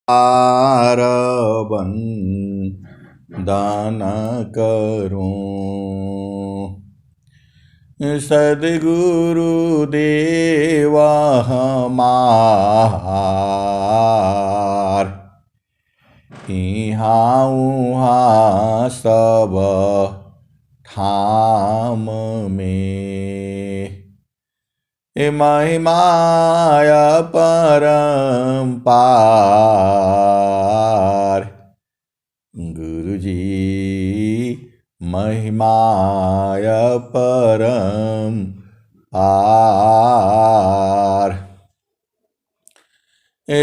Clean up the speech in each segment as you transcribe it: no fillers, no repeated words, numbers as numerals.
आरबन दान करूं। सद्गुरु देवा हमार, इहाँ उहाँ सब ठाम में। महिमाय परम्पार, गुरुजी महिमाय परम्पार।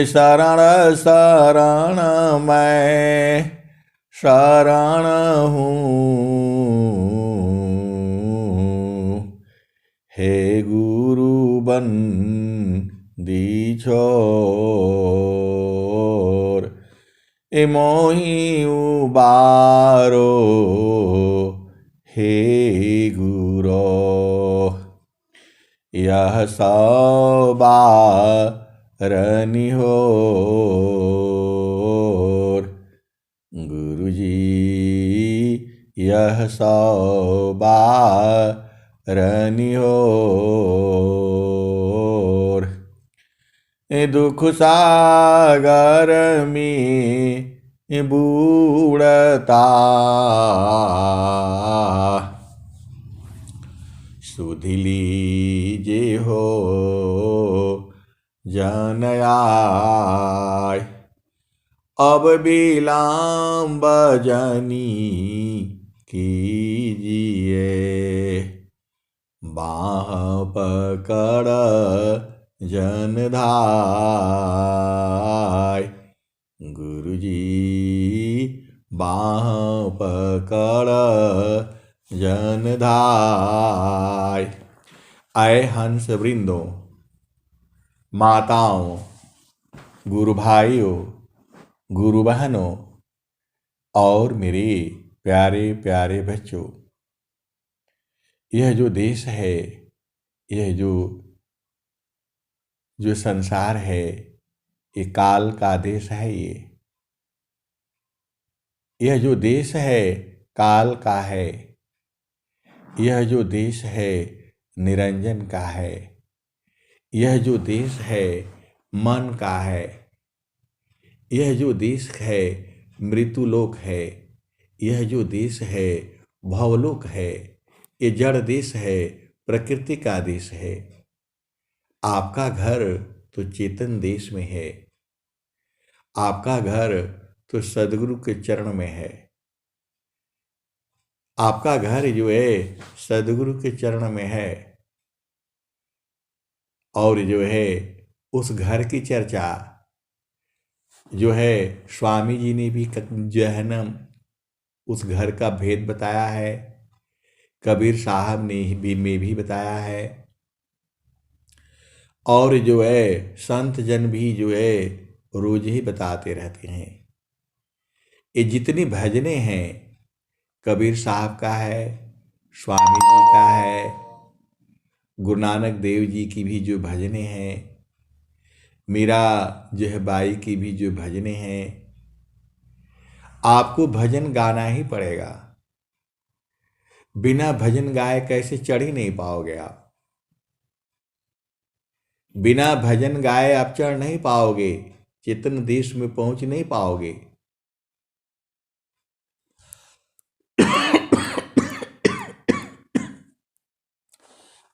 शरण शरण मैं शरण हूँ, हे गुरु बन दीछोर। मोहि उबारो हे गुरो, यह सवारनि होर। गुरुजी यह सवारनि होर। दुख सागर में बूढ़ता, सुधि लीजे हो जन आय। अब विलम्ब जनी कीजिए, बाँह पकड़ जन धाय। गुरुजी बाँह पकड़ जन धाय। आए हंस वृंदों, माताओं, गुरु भाइयों, गुरु बहनों और मेरे प्यारे प्यारे बच्चों, यह जो देश है, यह जो संसार है, ये काल का देश है। यह जो देश है काल का है, यह जो देश है निरंजन का है, यह जो देश है मन का है, यह जो देश है मृत्युलोक है, यह जो देश है भवलोक है, ये जड़ देश है, प्रकृति का देश है। आपका घर तो चेतन देश में है, आपका घर तो सद्गुरु के चरण में है। आपका घर जो है सद्गुरु के चरण में है, और जो है उस घर की चर्चा जो है स्वामी जी ने भी जो है ना उस घर का भेद बताया है, कबीर साहब ने भी बताया है, और जो है संत जन भी जो है रोज ही बताते रहते हैं। ये जितनी भजनें हैं कबीर साहब का है, स्वामी जी का है, गुरु नानक देव जी की भी जो भजनें हैं, मीरा जो है बाई की भी जो भजनें हैं, आपको भजन गाना ही पड़ेगा। बिना भजन गाए कैसे चढ़ ही नहीं पाओगे आप। बिना भजन गाए आप चढ़ नहीं पाओगे, चेतन देश में पहुंच नहीं पाओगे।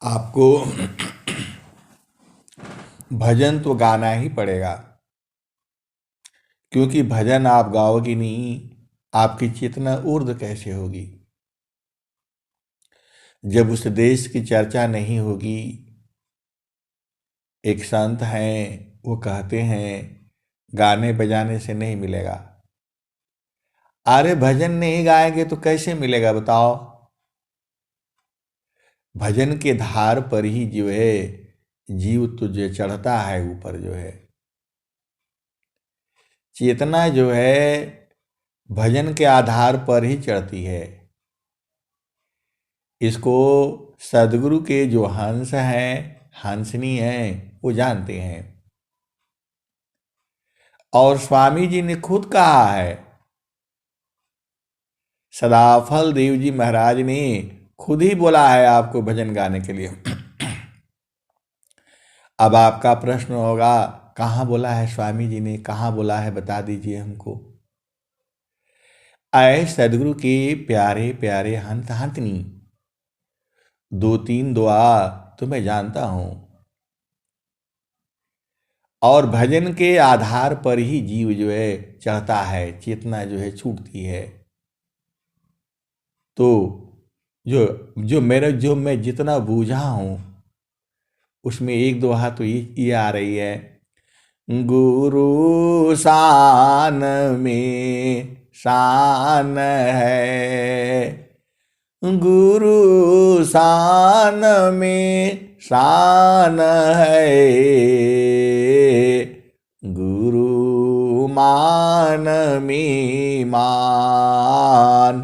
आपको भजन तो गाना ही पड़ेगा, क्योंकि भजन आप गाओगे नहीं, आपकी चेतना ऊर्ध्व कैसे होगी। जब उस देश की चर्चा नहीं होगी। एक संत हैं, वो कहते हैं गाने बजाने से नहीं मिलेगा। अरे भजन नहीं गाएंगे तो कैसे मिलेगा बताओ। भजन के धार पर ही जो है जीव तो जो चढ़ता है ऊपर, जो है चेतना जो है भजन के आधार पर ही चढ़ती है। इसको सद्गुरु के जो हंस हैं, हंसनी हैं, वो जानते हैं। और स्वामी जी ने खुद कहा है, सदाफल देव जी महाराज ने खुद ही बोला है आपको भजन गाने के लिए। अब आपका प्रश्न होगा, कहाँ बोला है स्वामी जी ने, कहाँ बोला है, बता दीजिए हमको। आए सदगुरु के प्यारे प्यारे हंत हंतनी, दो तीन दुआ तो मैं जानता हूं, और भजन के आधार पर ही जीव जो है चढ़ता है, चेतना जो है छूटती है। तो जो जो मैं जितना बूझा हूं, उसमें एक दोहा तो ये आ रही है, गुरु शान में शान है, गुरु शान में शान है, गुरु मान में मान,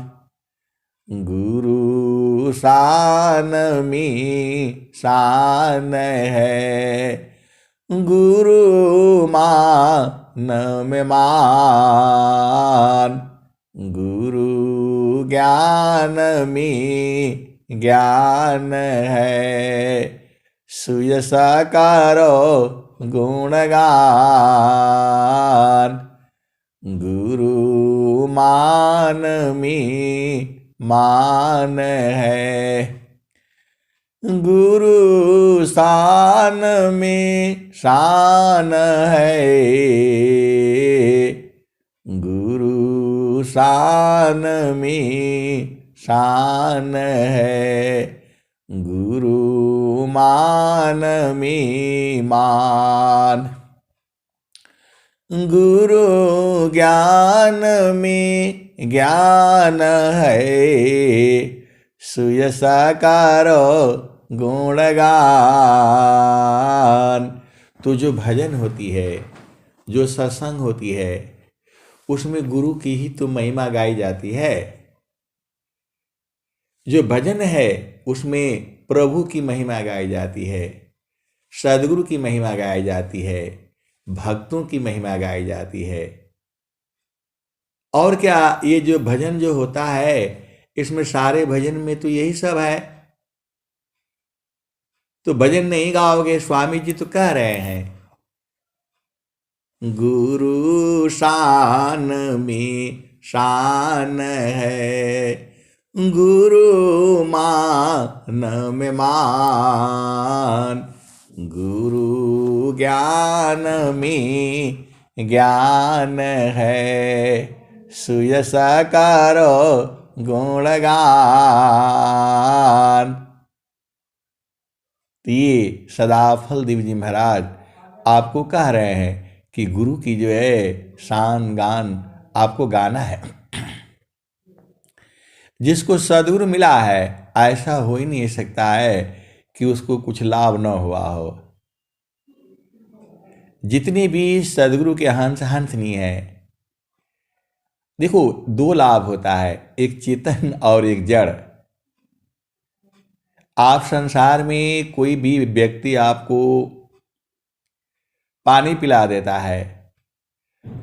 गुरु शान में शान है, गुरु मान में मान, गुरु ज्ञान में ज्ञान है, सुयस करो गुणगान, गुरु मान में मान है, गुरु शान में शान है, गुरु शान में शान है, गुरु मान में मान, गुरु ज्ञान में ज्ञान है, सुयस करो गुणगान। तो जो भजन होती है, जो सत्संग होती है, उसमें गुरु की ही तो महिमा गाई जाती है। जो भजन है उसमें प्रभु की महिमा गाई जाती है, सदगुरु की महिमा गाई जाती है, भक्तों की महिमा गाई जाती है। और क्या, ये जो भजन जो होता है, इसमें सारे भजन में तो यही सब है। तो भजन नहीं गाओगे, स्वामी जी तो कह रहे हैं, गुरु शान में शान है, गुरु मान में मान, गुरु ज्ञान में ज्ञान है, सुयस करो गुणगान। तो ये सदाफल देव जी महाराज आपको कह रहे हैं कि गुरु की जो है शान गान आपको गाना है। जिसको सदगुरु मिला है, ऐसा हो ही नहीं सकता है कि उसको कुछ लाभ न हुआ हो। जितने भी सदगुरु के हंस हंसनी है, देखो दो लाभ होता है, एक चेतन और एक जड़। आप संसार में कोई भी व्यक्ति आपको पानी पिला देता है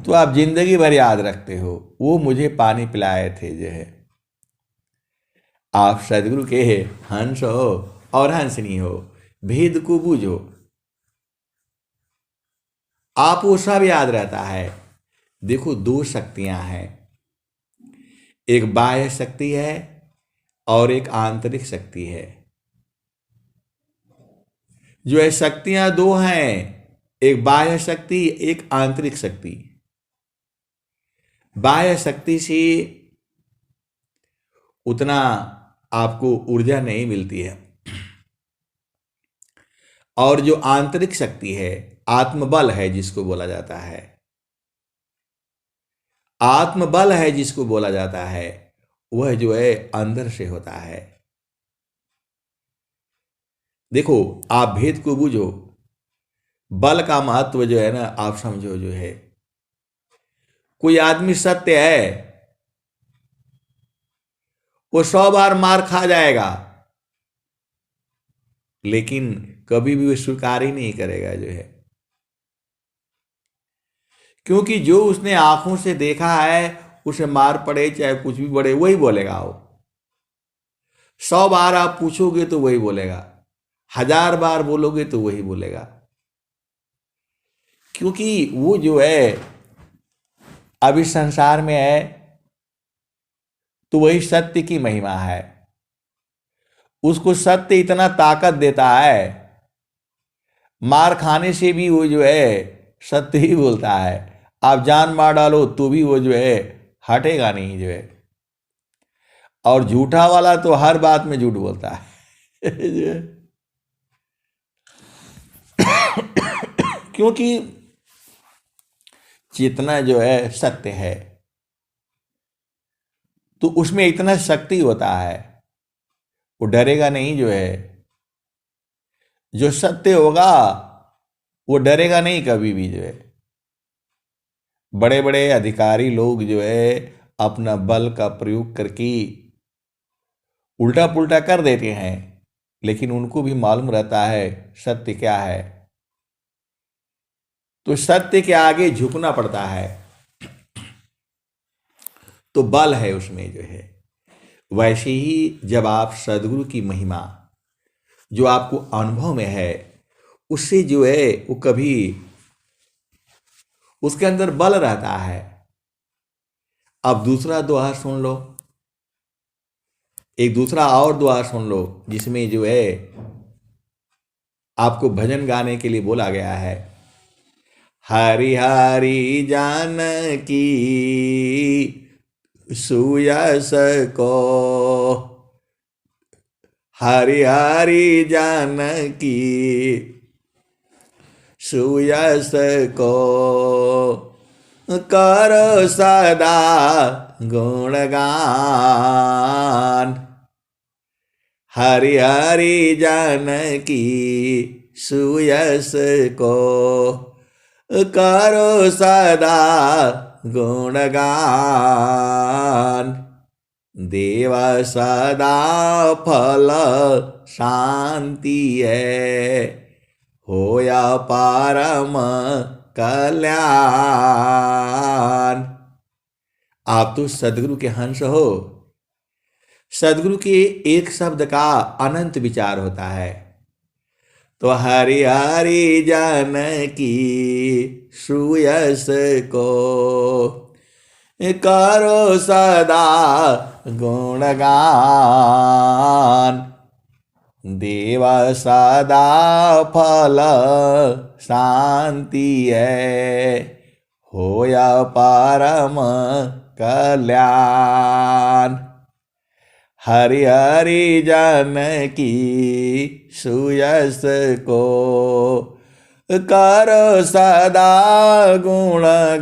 तो आप जिंदगी भर याद रखते हो, वो मुझे पानी पिलाए थे जो है। आप सदगुरु के हंस हो और हंसनी हो, भेद को बूझो, आप वो सब याद रहता है। देखो दो शक्तियां हैं, एक बाह्य शक्ति है और एक आंतरिक शक्ति है। जो है शक्तियां दो हैं, एक बाह्य शक्ति, एक आंतरिक शक्ति। बाह्य शक्ति से उतना आपको ऊर्जा नहीं मिलती है, और जो आंतरिक शक्ति है, आत्मबल है जिसको बोला जाता है, आत्मबल है जिसको बोला जाता है, वह जो है अंदर से होता है। देखो आप भेद को बूझो, बल का महत्व जो है ना, आप समझो जो है, कोई आदमी सत्य है, वो 100 बार मार खा जाएगा, लेकिन कभी भी वो स्वीकार ही नहीं करेगा जो है। क्योंकि जो उसने आंखों से देखा है, उसे मार पड़े चाहे कुछ भी पड़े, वही बोलेगा। वो 100 बार आप पूछोगे तो वही बोलेगा, 1000 बार बोलोगे तो वही बोलेगा। क्योंकि वो जो है अभी संसार में है, तो वही सत्य की महिमा है। उसको सत्य इतना ताकत देता है, मार खाने से भी वो जो है सत्य ही बोलता है। आप जान मार डालो तो भी वो जो है हटेगा नहीं जो है। और झूठा वाला तो हर बात में झूठ बोलता है जो है। क्योंकि चेतना जो है सत्य है, तो उसमें इतना शक्ति होता है, वो डरेगा नहीं जो है। जो सत्य होगा वो डरेगा नहीं कभी भी जो है। बड़े बड़े अधिकारी लोग जो है अपना बल का प्रयोग करके उल्टा पुल्टा कर देते हैं, लेकिन उनको भी मालूम रहता है सत्य क्या है। तो सत्य के आगे झुकना पड़ता है, तो बल है उसमें जो है। वैसे ही जब आप सदगुरु की महिमा जो आपको अनुभव में है, उससे जो है वो कभी उसके अंदर बल रहता है। अब दूसरा दोहा सुन लो, एक दूसरा और दोहा सुन लो, जिसमें जो है आपको भजन गाने के लिए बोला गया है। हरि हरि जानकी सुयस को, हरि हरि जानकी सुयस को, करो सदा गुणगान। हरि हरि जानकी सुयस को, करो सदा गुणगान। देव सदा फल शांति है, होया परम कल्याण। आप तो सदगुरु के हंस हो। सदगुरु के एक शब्द का अनंत विचार होता है। तो हरि हरि जानकी सुयस को, करो सदा गुणगान। देव सदा फल शांति है, होया परम कल्याण। हरि हरि जानकी सुयस को, करो सदा गुणगान।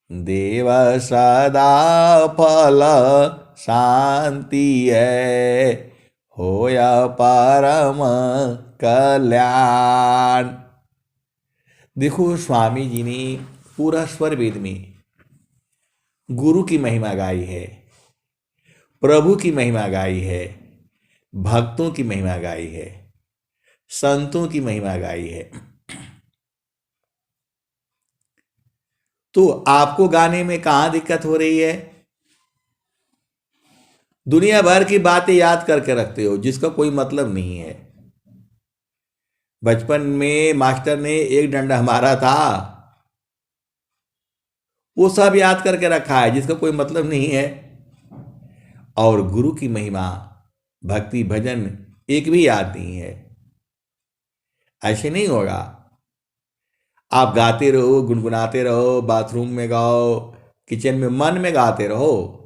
देव सदा फल शांति है, होया परम कल्याण। देखो स्वामी जी ने पूरा स्वर वेद में गुरु की महिमा गाई है, प्रभु की महिमा गाई है, भक्तों की महिमा गाई है, संतों की महिमा गाई है। तो आपको गाने में कहां दिक्कत हो रही है? दुनिया भर की बातें याद करके रखते हो जिसका कोई मतलब नहीं है। बचपन में मास्टर ने एक डंडा मारा था, वो सब याद करके रखा है जिसका कोई मतलब नहीं है। और गुरु की महिमा, भक्ति, भजन एक भी याद नहीं है। ऐसे नहीं होगा। आप गाते रहो, गुनगुनाते रहो, बाथरूम में गाओ, किचन में, मन में गाते रहो।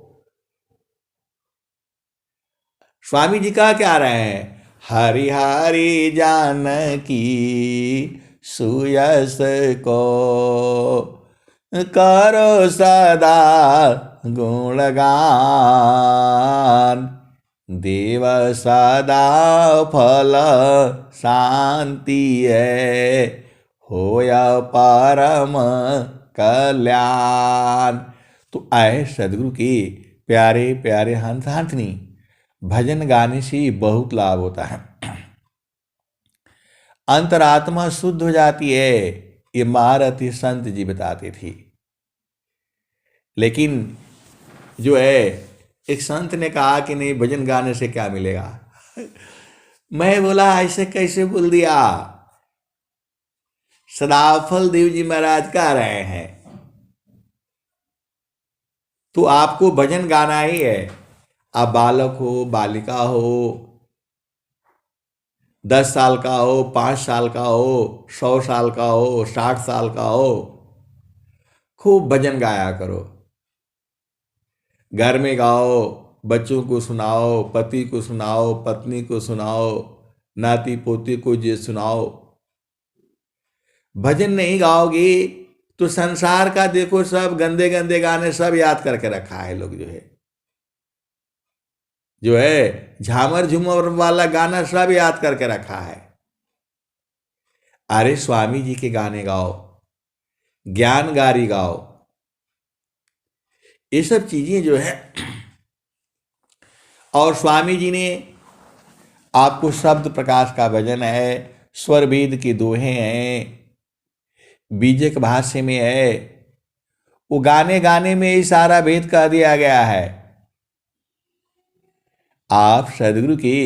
स्वामी जी का क्या रहे हैं? हरि हरि जानकी सुयस को, करो सदा गुणगान। देव सदा फल शांति है, होया परम कल्याण। तो आए सदगुरु के प्यारे प्यारे हंस हंसनी, भजन गाने से बहुत लाभ होता है। अंतरात्मा शुद्ध हो जाती है, ये महारथी संत जी बताती थी। लेकिन जो है एक संत ने कहा कि नहीं, भजन गाने से क्या मिलेगा। मैं बोला ऐसे कैसे बोल दिया। सदाफल देव जी महाराज कह रहे हैं तो आपको भजन गाना ही है। आप बालक हो, बालिका हो, 10 साल का हो, 5 साल का हो, 100 साल का हो, 60 साल का हो, खूब भजन गाया करो। घर में गाओ, बच्चों को सुनाओ, पति को सुनाओ, पत्नी को सुनाओ, नाती पोती को ये सुनाओ। भजन नहीं गाओगी तो संसार का देखो सब गंदे गंदे गाने सब याद करके रखा है लोग। जो है झामर झूमर वाला गाना सब याद करके रखा है। अरे स्वामी जी के गाने गाओ, ज्ञान गारी गाओ। ये सब चीजें जो है, और स्वामी जी ने आपको शब्द प्रकाश का भजन है, स्वर वेद की दोहे हैं, बीजक भाष्य में है, वो गाने गाने में ही सारा भेद कह दिया गया है। आप सदगुरु की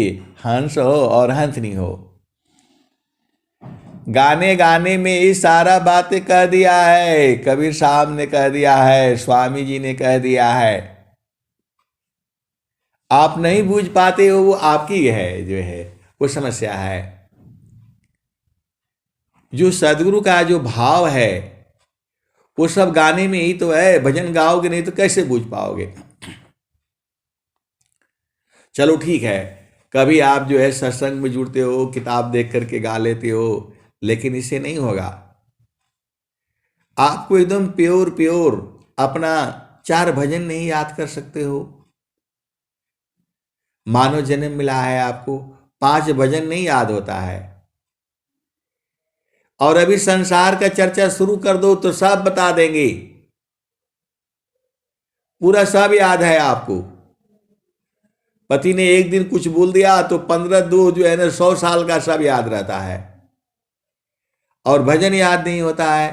हंस हो और हंसनी हो, गाने गाने में ही सारा बातें कह दिया है। कबीर साहब ने कह दिया है, स्वामी जी ने कह दिया है। आप नहीं बूझ पाते हो, वो आपकी है जो है वो समस्या है। जो सदगुरु का जो भाव है वो सब गाने में ही तो है। भजन गाओगे नहीं तो कैसे बूझ पाओगे। चलो ठीक है, कभी आप जो है सत्संग में जुड़ते हो, किताब देख करके गा लेते हो, लेकिन इससे नहीं होगा। आपको एकदम प्योर प्योर अपना 4 भजन नहीं याद कर सकते हो। मानव जन्म मिला है आपको, 5 भजन नहीं याद होता है। और अभी संसार का चर्चा शुरू कर दो तो सब बता देंगे, पूरा सब याद है आपको। पति ने एक दिन कुछ बोल दिया तो 15-2 जो है ना 100 साल का सब याद रहता है। और भजन याद नहीं होता है,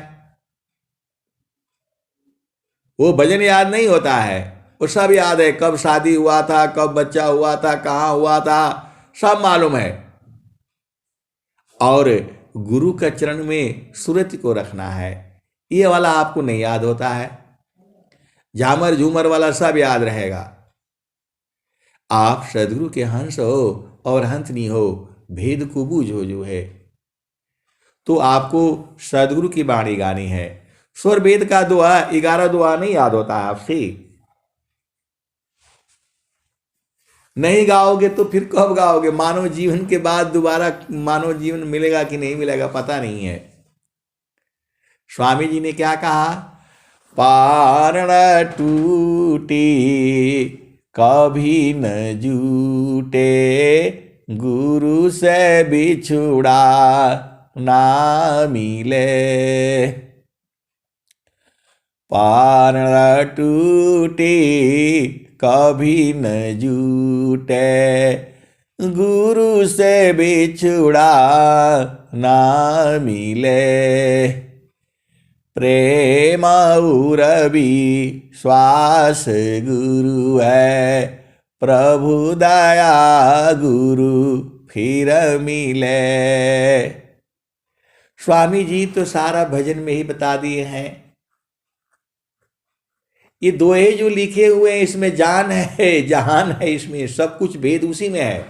वो भजन याद नहीं होता है। वो सब याद है, कब शादी हुआ था, कब बच्चा हुआ था, कहाँ हुआ था, सब मालूम है। और गुरु का चरण में सुरति को रखना है, ये वाला आपको नहीं याद होता है। झामर झूमर वाला सब याद रहेगा। आप सदगुरु के हंस हो और हंसनी हो, भेद को बूझो जो है। तो आपको सदगुरु की वाणी गानी है। स्वर वेद का दुआ 11 दुआ नहीं याद होता है आपसे। नहीं गाओगे तो फिर कब गाओगे। मानव जीवन के बाद दोबारा मानव जीवन मिलेगा कि नहीं मिलेगा पता नहीं है। स्वामी जी ने क्या कहा, पारण टूटी कभी न जूटे, गुरु से बिछुड़ा ना मिले। पारण टूटी कभी न जूटे, गुरु से बिछुड़ा ना मिले। प्रेम उरबी श्वास गुरु है, प्रभु दया गुरु फिर मिले। स्वामी जी तो सारा भजन में ही बता दिए हैं। ये दोहे जो लिखे हुए हैं इसमें जान है, जहान है, इसमें सब कुछ भेद उसी में है।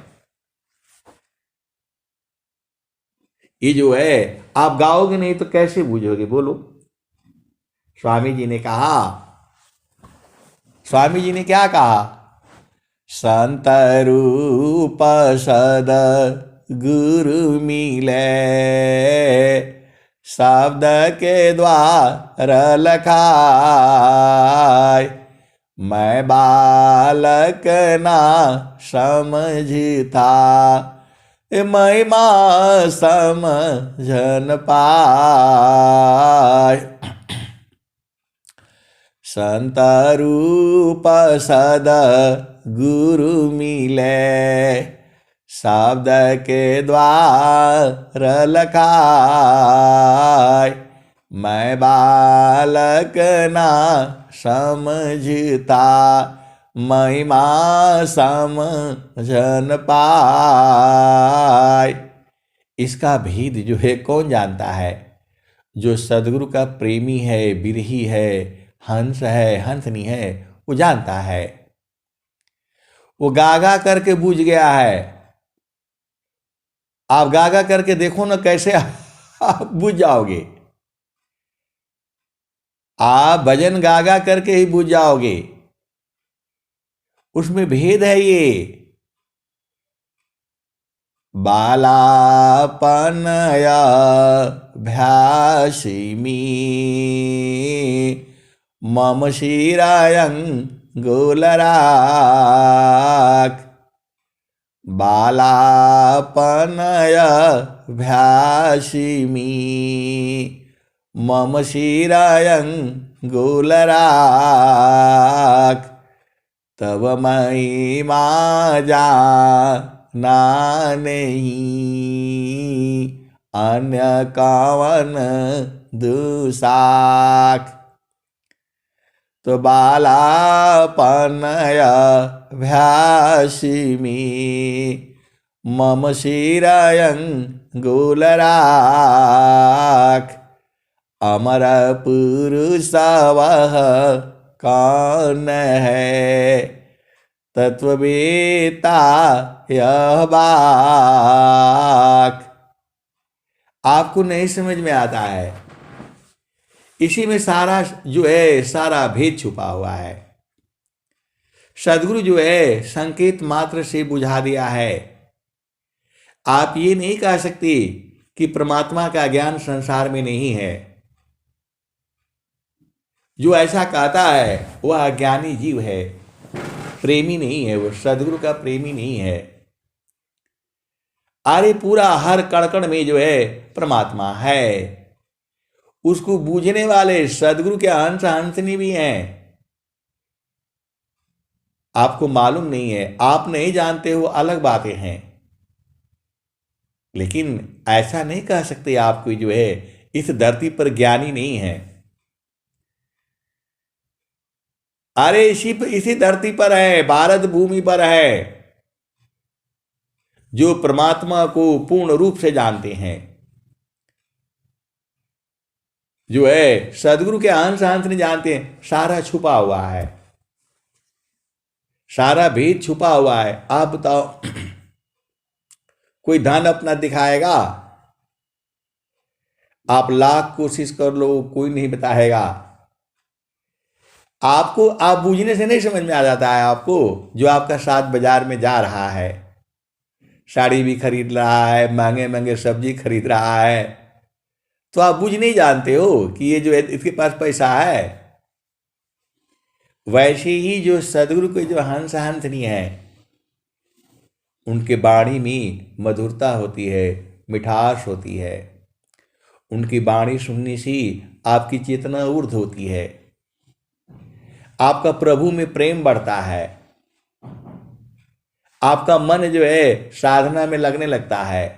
ये जो है आप गाओगे नहीं तो कैसे बूझोगे, बोलो। स्वामी जी ने कहा, स्वामी जी ने क्या कहा, संत रूप सद गुरु मिले, शब्द के द्वार लखाय। मैं बालक ना समझता, महिमा समझन पाय। संत रूप सद गुरु मिले, शब्द के द्वार लखाय। मैं बालक ना समझता, महिमा समझन पाए। इसका भेद जो है कौन जानता है? जो सदगुरु का प्रेमी है, बिरही है, हंस है, हंसनी है, वो जानता है। वो गागा करके बूझ गया है। आप गागा करके देखो ना कैसे आप बूझ जाओगे। आप भजन गागा करके ही बूझ जाओगे। उसमें भेद है ये। बालापनया भ्यासिमी मम शिरायंगुलराक। बालापनया भ्यासिमी मम शिरायंगुलराक। तब महिमा जाना नहीं, अन्य कवन दुसाक। तो बालापनय भ्यासिमी मम शिरायंगुलराक। अमर पुरुष वह कौन है, तत्ववेता यह बाक। आपको नहीं समझ में आता है। इसी में सारा जो है सारा भेद छुपा हुआ है। सदगुरु जो है संकेत मात्र से बुझा दिया है। आप ये नहीं कह सकते कि परमात्मा का ज्ञान संसार में नहीं है। जो ऐसा कहता है वह अज्ञानी जीव है, प्रेमी नहीं है, वो सदगुरु का प्रेमी नहीं है। अरे पूरा हर कण में जो है परमात्मा है। उसको बूझने वाले सदगुरु के अंश हंसनी भी हैं। आपको मालूम नहीं है, आप नहीं जानते हो, अलग बातें हैं। लेकिन ऐसा नहीं कह सकते आपको जो है इस धरती पर ज्ञानी नहीं है। अरे इसी धरती पर है, भारत भूमि पर है, जो परमात्मा को पूर्ण रूप से जानते हैं। जो है सदगुरु के अंश अंश नहीं जानते हैं। सारा छुपा हुआ है, सारा भेद छुपा हुआ है। आप बताओ, कोई धन अपना दिखाएगा? आप लाख कोशिश कर लो, कोई नहीं बताएगा आपको। आप बूझने से नहीं समझ में आ जाता है आपको। जो आपका साथ बाजार में जा रहा है, साड़ी भी खरीद रहा है, महंगे महंगे सब्जी खरीद रहा है, तो आप बूझ नहीं जानते हो कि ये जो है इसके पास पैसा है। वैसे ही जो सदगुरु के जो हंस हंसनी है, उनके वाणी में मधुरता होती है, मिठास होती है। उनकी वाणी सुनने से आपकी चेतना ऊर्ध्व होती है, आपका प्रभु में प्रेम बढ़ता है, आपका मन जो है साधना में लगने लगता है।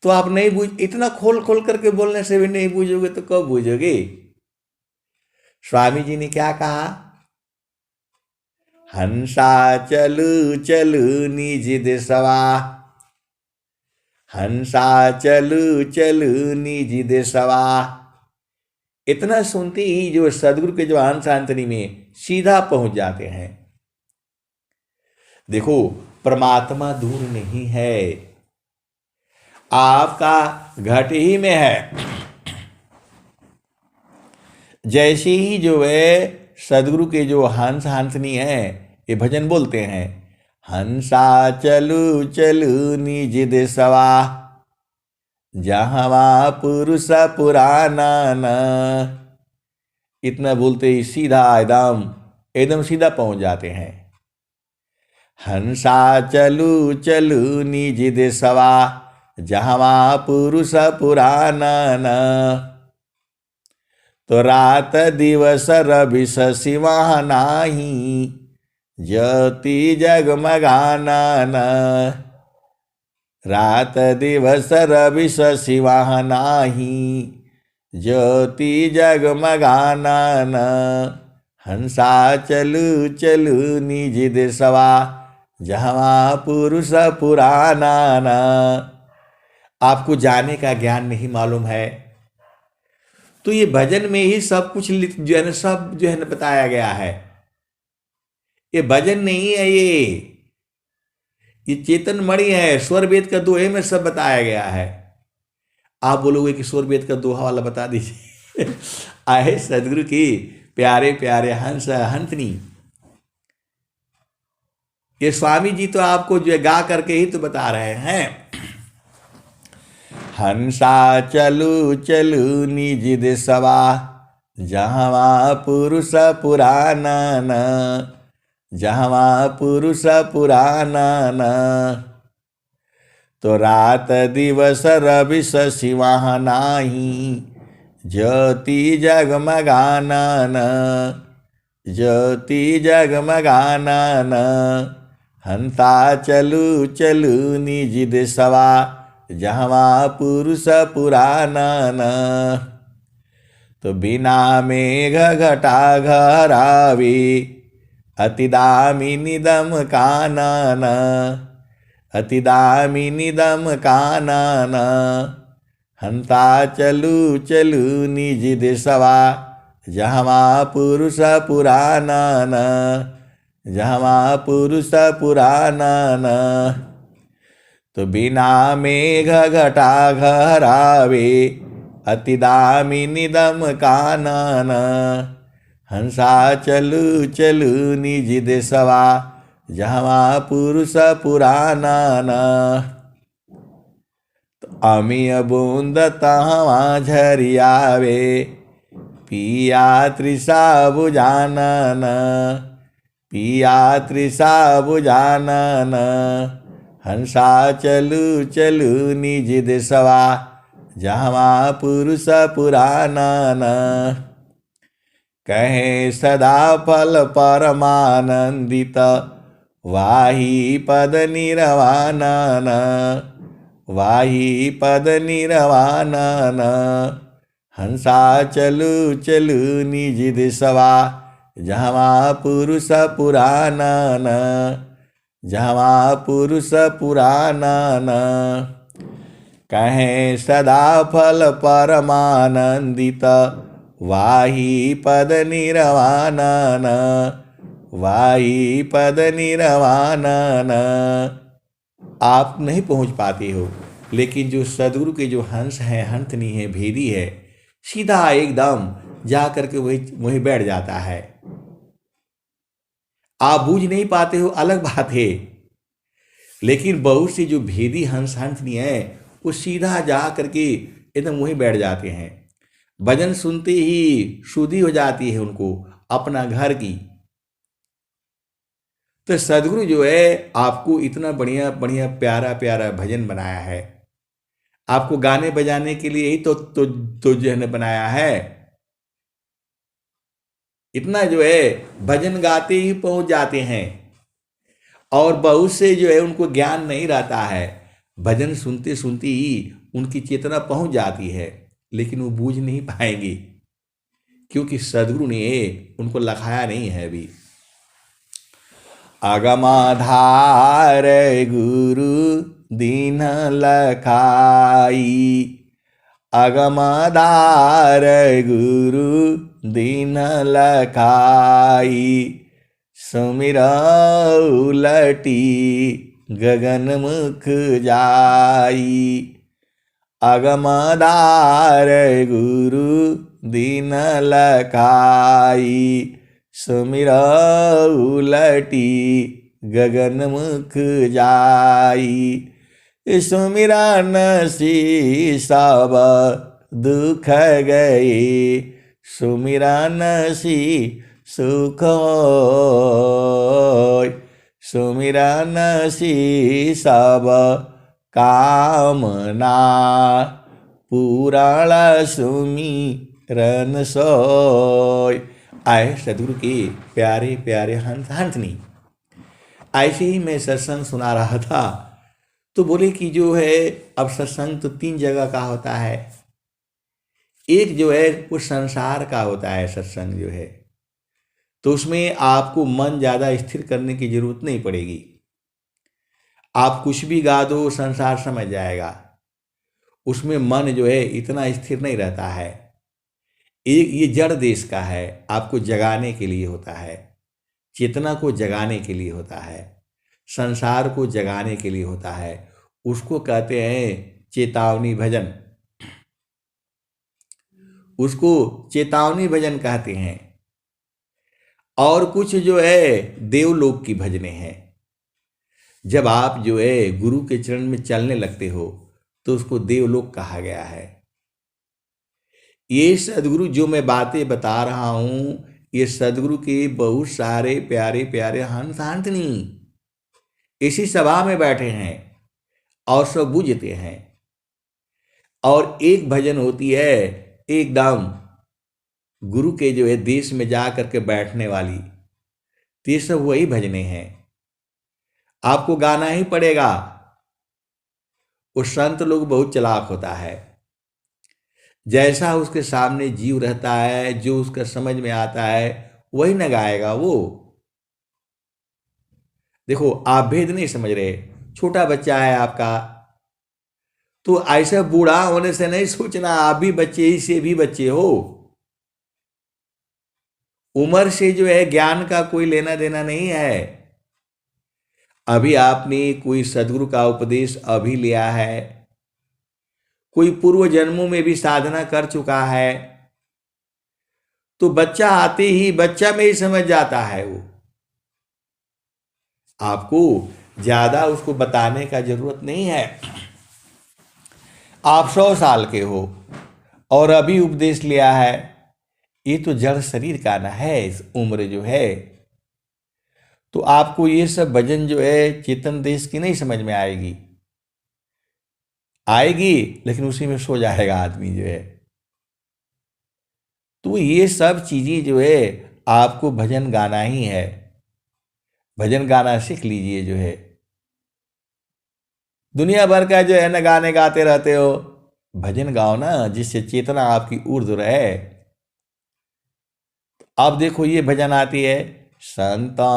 तो आप नहीं बूझ, इतना खोल खोल करके बोलने से भी नहीं बूझोगे तो कब बूझोगे? स्वामी जी ने क्या कहा? हंसा चलू चलू निज देशवा, हंसा चलू चलू निज देशवा। इतना सुनते ही जो सदगुरु के जो हंस अंतरी में सीधा पहुंच जाते हैं। देखो, परमात्मा दूर नहीं है, आपका घट ही में है। जैसे ही जो है सदगुरु के जो हंस हंसनी है, ये भजन बोलते हैं, हंसा चलू चलू निज देशवा, जहाँ पुरुष पुराना न। इतना बोलते ही सीधा एकदम सीधा पहुंच जाते हैं। हंसा चलू चलू निज देशवा, जहाँ पुरुष पुराना न। तो रात दिवस रवि शशि वहाँ नाही, ज्योति जगमगाना न। रात दिवस रवि शशि वहाँ नाही, ज्योति जगमगाना न, हंसा चलू चलू निज देशवा, जहाँ पुरुष पुराना न। आपको जाने का ज्ञान नहीं मालूम है, तो ये भजन में ही सब कुछ जो है ना, सब जो है ना बताया गया है। ये भजन नहीं है, ये चेतन मणि है। स्वर वेद का दोहे में सब बताया गया है। आप बोलोगे कि स्वर वेद का दोहा वाला बता दीजिए। आए सदगुरु की प्यारे प्यारे हंस हंसनी, ये स्वामी जी तो आपको जो है गा करके ही तो बता रहे हैं। हंसा चलू चलू निज देशवा, जहाँ पुरुष पुराना न, जहाँ पुरुष पुराना न। तो रात दिवस रवि शशि वहाँ नाही, ज्योति जगमगाना न, ज्योति जगमगाना न। हंसा चलू चलू निज देशवा, जहाँ पुरुष पुराना न। तो बिना मेघ घटा घरावे, अति दामिनी दम कानन, अति दामिनी दम कानन। हंसा चलू चलू निज देशवा, जहाँ पुरुष पुराना न, जहाँ पुरुष पुराना न। तो बिना मेघ घटा घरावे, अति दामिनी दम कानन। हंसा चलू चलू निज देशवा, जहाँ पुरुष पुराना न। तो अमीय बूंद तहाँ झरियावे, पिया तृषा बुझानन, पिया तृषा बुझानन। हंसा चलू चलू निज देशवा, जहाँ पुरुष पुराना न। कहे सदा फल परमानंदित, वाही पद निर्वाणा न, वाही पद निर्वाणा न। हंसा चलू चलू निज देशवा, जहाँ पुरुष पुराना न, जहाँ पुरुष पुराना न। कहें सदा फल परमानंदित, वाही पद निर्वाणा न, वाही पद निर्वाणा न। आप नहीं पहुंच पाते हो, लेकिन जो सदगुरु के जो हंस हैं, हंसनी है, भेदी है, सीधा एकदम जा करके वही बैठ जाता है। आप बूझ नहीं पाते हो अलग बात है, लेकिन बहुत सी जो भेदी हंस हंसनी है, वो सीधा जा करके एकदम वहीं बैठ जाते हैं। भजन सुनते ही शुद्धि हो जाती है उनको अपना घर की। तो सदगुरु जो है आपको इतना बढ़िया बढ़िया प्यारा प्यारा भजन बनाया है, आपको गाने बजाने के लिए ही तो जो है ना बनाया है। इतना जो है भजन गाते ही पहुंच जाते हैं, और बहुत से जो है उनको ज्ञान नहीं रहता है, भजन सुनते सुनते ही उनकी चेतना पहुंच जाती है, लेकिन वो बूझ नहीं पाएंगे, क्योंकि सदगुरु ने उनको लखाया नहीं है अभी। अगमाधार गुरु दीन लखाई, अगमाधार गुरु दीन लखाई। सुमिर उलटी गगन मुख जाई, अगमदार गुरु दीन लखाई। सुमिर उलटी गगन मुख जाई, सुमिरन सी सब दुख गए, सुमिरन सी सुख होय। सुमिरन सी सब कामना, पूरण सुमिरन सोय। आए सदगुरु के प्यारे प्यारे हंस हंसनी। ऐसे ही मैं सत्संग सुना रहा था, तो बोले कि जो है अब सत्संग तो 3 जगह का होता है। एक जो है वो संसार का होता है सत्संग जो है, तो उसमें आपको मन ज़्यादा स्थिर करने की जरूरत नहीं पड़ेगी। आप कुछ भी गा दो संसार समझ जाएगा, उसमें मन जो है इतना स्थिर नहीं रहता है। एक ये जड़ देश का है, आपको जगाने के लिए होता है, चेतना को जगाने के लिए होता है, संसार को जगाने के लिए होता है। उसको कहते हैं चेतावनी भजन, उसको चेतावनी भजन कहते हैं। और कुछ जो है देवलोक की भजने हैं। जब आप जो है गुरु के चरण में चलने लगते हो तो उसको देवलोक कहा गया है। ये सदगुरु जो मैं बातें बता रहा हूं, ये सदगुरु के बहुत सारे प्यारे प्यारे हंस हंसनी इसी सभा में बैठे हैं और सब बुझते हैं। और एक भजन होती है एकदम गुरु के जो है देश में जा करके बैठने वाली, तो ये सब वही भजने हैं। आपको गाना ही पड़ेगा। वो संत लोग बहुत चालाक होता है, जैसा उसके सामने जीव रहता है, जो उसका समझ में आता है वही न गाएगा वो। देखो आप भेद नहीं समझ रहे, छोटा बच्चा है आपका, तो ऐसा बूढ़ा होने से नहीं सोचना आप भी बच्चे ही से भी बच्चे हो। उम्र से जो है ज्ञान का कोई लेना देना नहीं है। अभी आपने कोई सदगुरु का उपदेश अभी लिया है, कोई पूर्व जन्मों में भी साधना कर चुका है, तो बच्चा आते ही बच्चा में ही समझ जाता है वो। आपको ज्यादा उसको बताने का जरूरत नहीं है। आप 100 साल के हो और अभी उपदेश लिया है, ये तो जड़ शरीर का ना है, इस उम्र जो है। तो आपको ये सब भजन जो है चेतन देश की नहीं समझ में आएगी, आएगी लेकिन उसी में सो जाएगा आदमी जो है। तो ये सब चीजें जो है आपको भजन गाना ही है। भजन गाना सीख लीजिए जो है। दुनिया भर का जो है ना गाने गाते रहते हो, भजन गाओ ना, जिससे चेतना आपकी ऊर्ध्व रहे। अब देखो ये भजन आती है, संता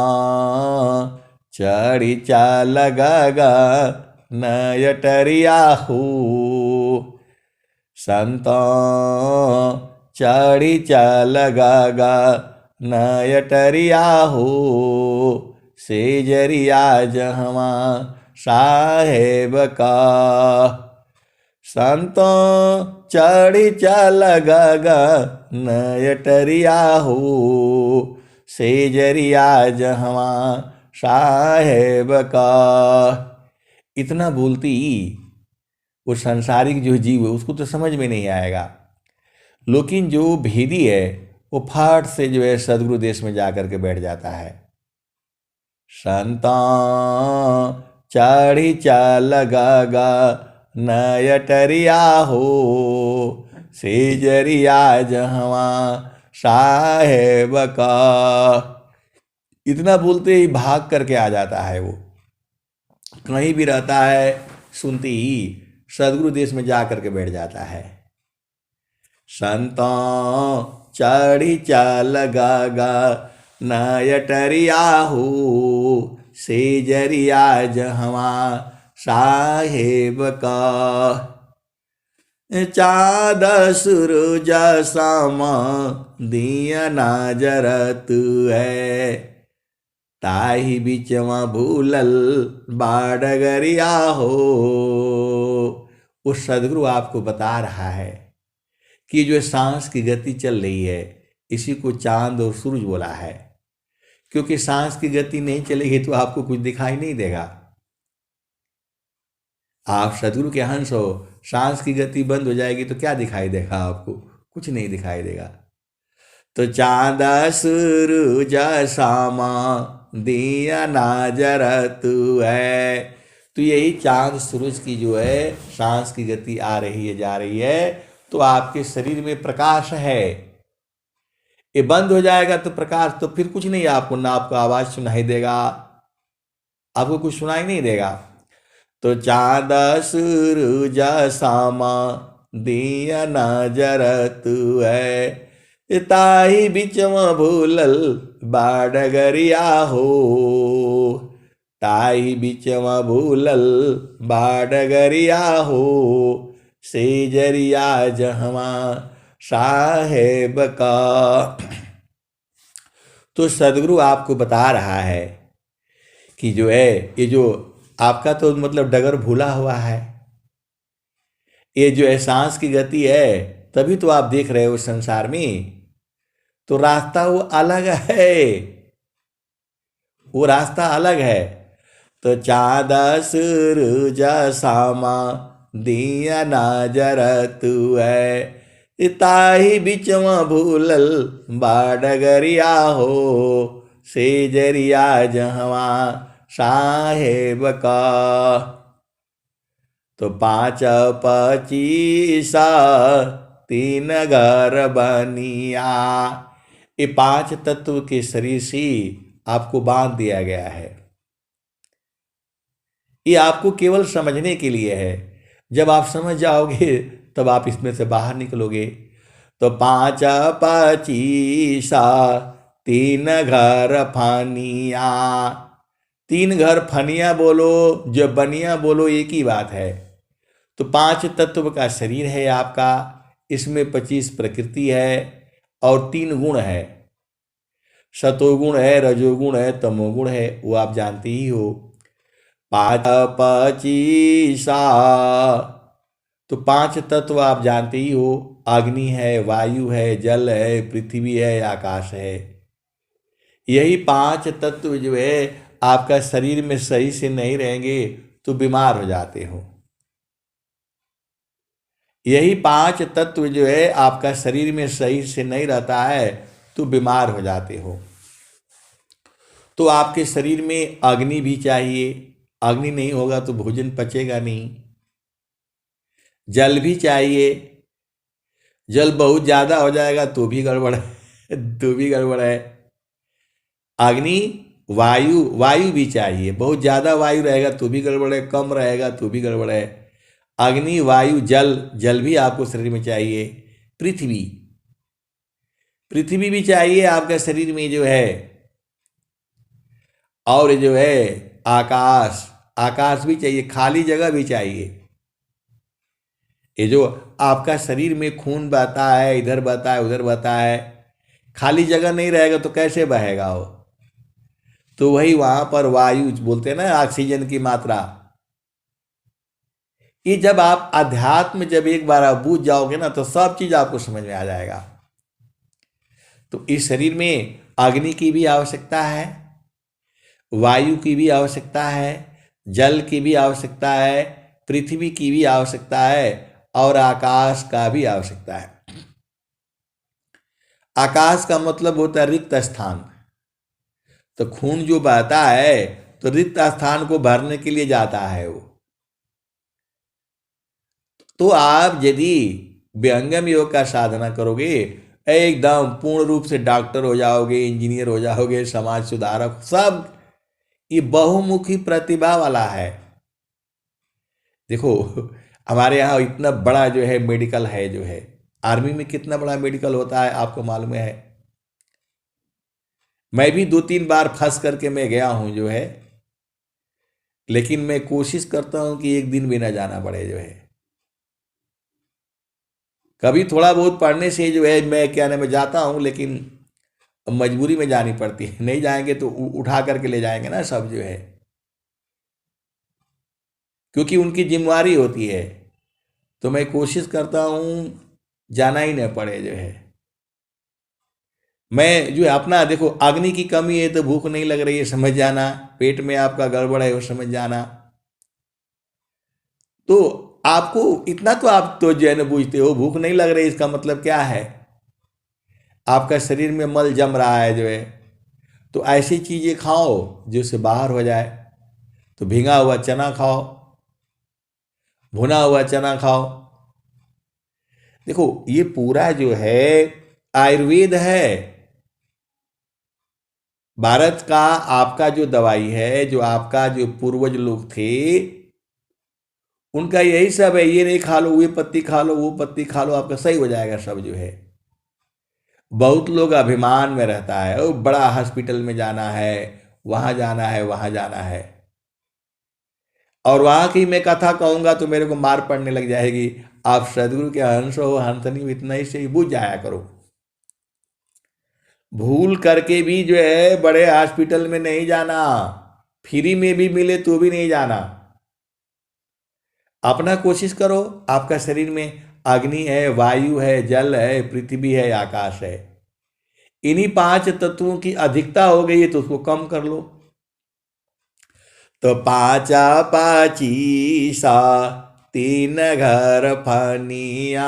चढ़ी चाल गा नयटरिया हो, संता चढ़ी चाल गा नयटरिया हो, से जरिया जहवा साहेब का। संतो चढ़ी चल गा नयटरिया हो, से जरिया जहवा साहेब का। इतना बोलती वो संसारिक जो जीव है उसको तो समझ में नहीं आएगा, लेकिन जो भेदी है वो फाट से जो है सदगुरु देश में जाकर के बैठ जाता है। संता चढ़ी चल गा नयटरिया हो, से जरिया जहवा साहेब का। इतना बोलते ही भाग करके आ जाता है वो, कहीं भी रहता है सुनते ही सदगुरु देश में जा करके बैठ जाता है। संता चढ़ी चल गा नयटरिया हो, से जरिया जहवा साहेब का। चाँद सूरज सामा दिया ना जरत है, ताही बीचवा भूलल बाडगरिया हो। उस सदगुरु आपको बता रहा है कि जो सांस की गति चल रही है इसी को चांद और सूरज बोला है, क्योंकि सांस की गति नहीं चलेगी तो आपको कुछ दिखाई नहीं देगा। आप सदगुरु के हंस हो, सांस की गति बंद हो जाएगी तो क्या दिखाई देगा आपको? कुछ नहीं दिखाई देगा। तो चांद सूरज सामा दिया ना जरत है, तो यही चांद सूरज की जो है सांस की गति आ रही है जा रही है, तो आपके शरीर में प्रकाश है। ये बंद हो जाएगा तो प्रकाश तो फिर कुछ नहीं, आपको ना आपको आवाज सुनाई देगा, आपको कुछ सुनाई नहीं देगा। तो चाँद सूरज सामा दिया नजर तू है। ताही बिचवा भूलल बाडगरिया हो, ताही बिचवा भूलल बाडगरिया हो, सेजरिया जहवा साहेब का। तो सदगुरु आपको बता रहा है कि जो है ये जो आपका तो मतलब डगर भूला हुआ है, ये जो है सांस की गति है, तभी तो आप देख रहे हो संसार में। तो रास्ता वो अलग है, वो रास्ता अलग है। तो चाँदा सूरजा सामा दिया नजर तू है। ताही बिचवा भूलल बाडगरिया हो, सेजरिया जहवा साहेब का। तो 5 25 3 घर बनिया, ये 5 तत्व के शरीर से आपको बांध दिया गया है। ये आपको केवल समझने के लिए है, जब आप समझ जाओगे तब आप इसमें से बाहर निकलोगे। तो 5 25 3 घर फनिया, 3 घर फनिया बोलो जो बनिया बोलो एक ही बात है। तो 5 तत्व का शरीर है आपका, इसमें 25 प्रकृति है और 3 गुण है, सतोगुण है, रजोगुण है, तमोगुण है, वो आप जानते ही हो। 5 25 तो 5 तत्व आप जानते ही हो, अग्नि है, वायु है, जल है, पृथ्वी है, आकाश है। यही 5 तत्व जो है आपका शरीर में सही से नहीं रहेंगे तो बीमार हो जाते हो। यही 5 तत्व जो है आपका शरीर में सही से नहीं रहता है तो बीमार हो जाते हो। तो आपके शरीर में अग्नि भी चाहिए, अग्नि नहीं होगा तो भोजन पचेगा नहीं। जल भी चाहिए, जल बहुत ज़्यादा हो जाएगा तो भी गड़बड़ है तो भी गड़बड़ है। अग्नि, वायु, वायु भी चाहिए, बहुत ज़्यादा वायु रहेगा तो भी गड़बड़ है, कम रहेगा तो भी गड़बड़ है। अग्नि, वायु, जल, जल भी आपको शरीर में चाहिए। पृथ्वी, पृथ्वी भी चाहिए आपके शरीर में जो है। और जो है आकाश, आकाश भी चाहिए, खाली जगह भी चाहिए। ये जो आपका शरीर में खून बहता है, इधर बहता है उधर बहता है, खाली जगह नहीं रहेगा तो कैसे बहेगा वो। तो वही वहां पर वायु बोलते हैं ना, ऑक्सीजन की मात्रा। ये जब आप अध्यात्म जब एक बार आप बूझ जाओगे ना तो सब चीज आपको समझ में आ जाएगा। तो इस शरीर में अग्नि की भी आवश्यकता है, वायु की भी आवश्यकता है, जल की भी आवश्यकता है, पृथ्वी की भी आवश्यकता है और आकाश का भी आवश्यकता है। आकाश का मतलब होता है रिक्त स्थान। तो खून जो बहता है तो रिक्त स्थान को भरने के लिए जाता है वो। तो आप यदि व्यंगम योग का साधना करोगे, एकदम पूर्ण रूप से डॉक्टर हो जाओगे, इंजीनियर हो जाओगे, समाज सुधारक, सब। ये बहुमुखी प्रतिभा वाला है। देखो हमारे यहाँ इतना बड़ा जो है मेडिकल है, जो है आर्मी में कितना बड़ा मेडिकल होता है आपको मालूम है। मैं भी 2-3 बार फंस करके मैं गया हूँ जो है, लेकिन मैं कोशिश करता हूँ कि एक दिन भी ना जाना पड़े जो है। कभी थोड़ा बहुत पढ़ने से जो है मैं क्या नाम, मैं जाता हूँ, लेकिन मजबूरी में जानी पड़ती है। नहीं जाएंगे तो उठा करके ले जाएंगे ना सब जो है, क्योंकि उनकी जिम्मेवारी होती है। तो मैं कोशिश करता हूँ जाना ही न पड़े जो है। मैं जो है अपना देखो, अग्नि की कमी है तो भूख नहीं लग रही है समझ जाना, पेट में आपका गड़बड़ है वो समझ जाना। तो आपको इतना तो आप तो जो है ना बूझते हो, भूख नहीं लग रही इसका मतलब क्या है, आपका शरीर में मल जम रहा है जो है। तो ऐसी चीज़ें खाओ जो से बाहर हो जाए। तो भीगा हुआ चना खाओ, भुना हुआ चना खाओ। देखो ये पूरा जो है आयुर्वेद है, भारत का आपका जो दवाई है, जो आपका जो पूर्वज लोग थे उनका यही सब है, ये नहीं खा लो, ये पत्ती खा लो, वो पत्ती खा लो, आपका सही हो जाएगा सब जो है। बहुत लोग अभिमान में रहता है, ओ बड़ा हॉस्पिटल में जाना है, वहां जाना है, वहां जाना है, और वहां की मैं कथा कहूंगा तो मेरे को मार पड़ने लग जाएगी। आप सदगुरु के हंस हो, हंसनी हो, इतना ही से ही बुझ जाया करो। भूल करके भी जो है बड़े हॉस्पिटल में नहीं जाना, फ्री में भी मिले तो भी नहीं जाना। अपना कोशिश करो, आपका शरीर में अग्नि है, वायु है, जल है, पृथ्वी है, आकाश है, इन्हीं पांच तत्वों की अधिकता हो गई है तो उसको कम कर लो। तो पाचा पाची सा तीन घर फनिया,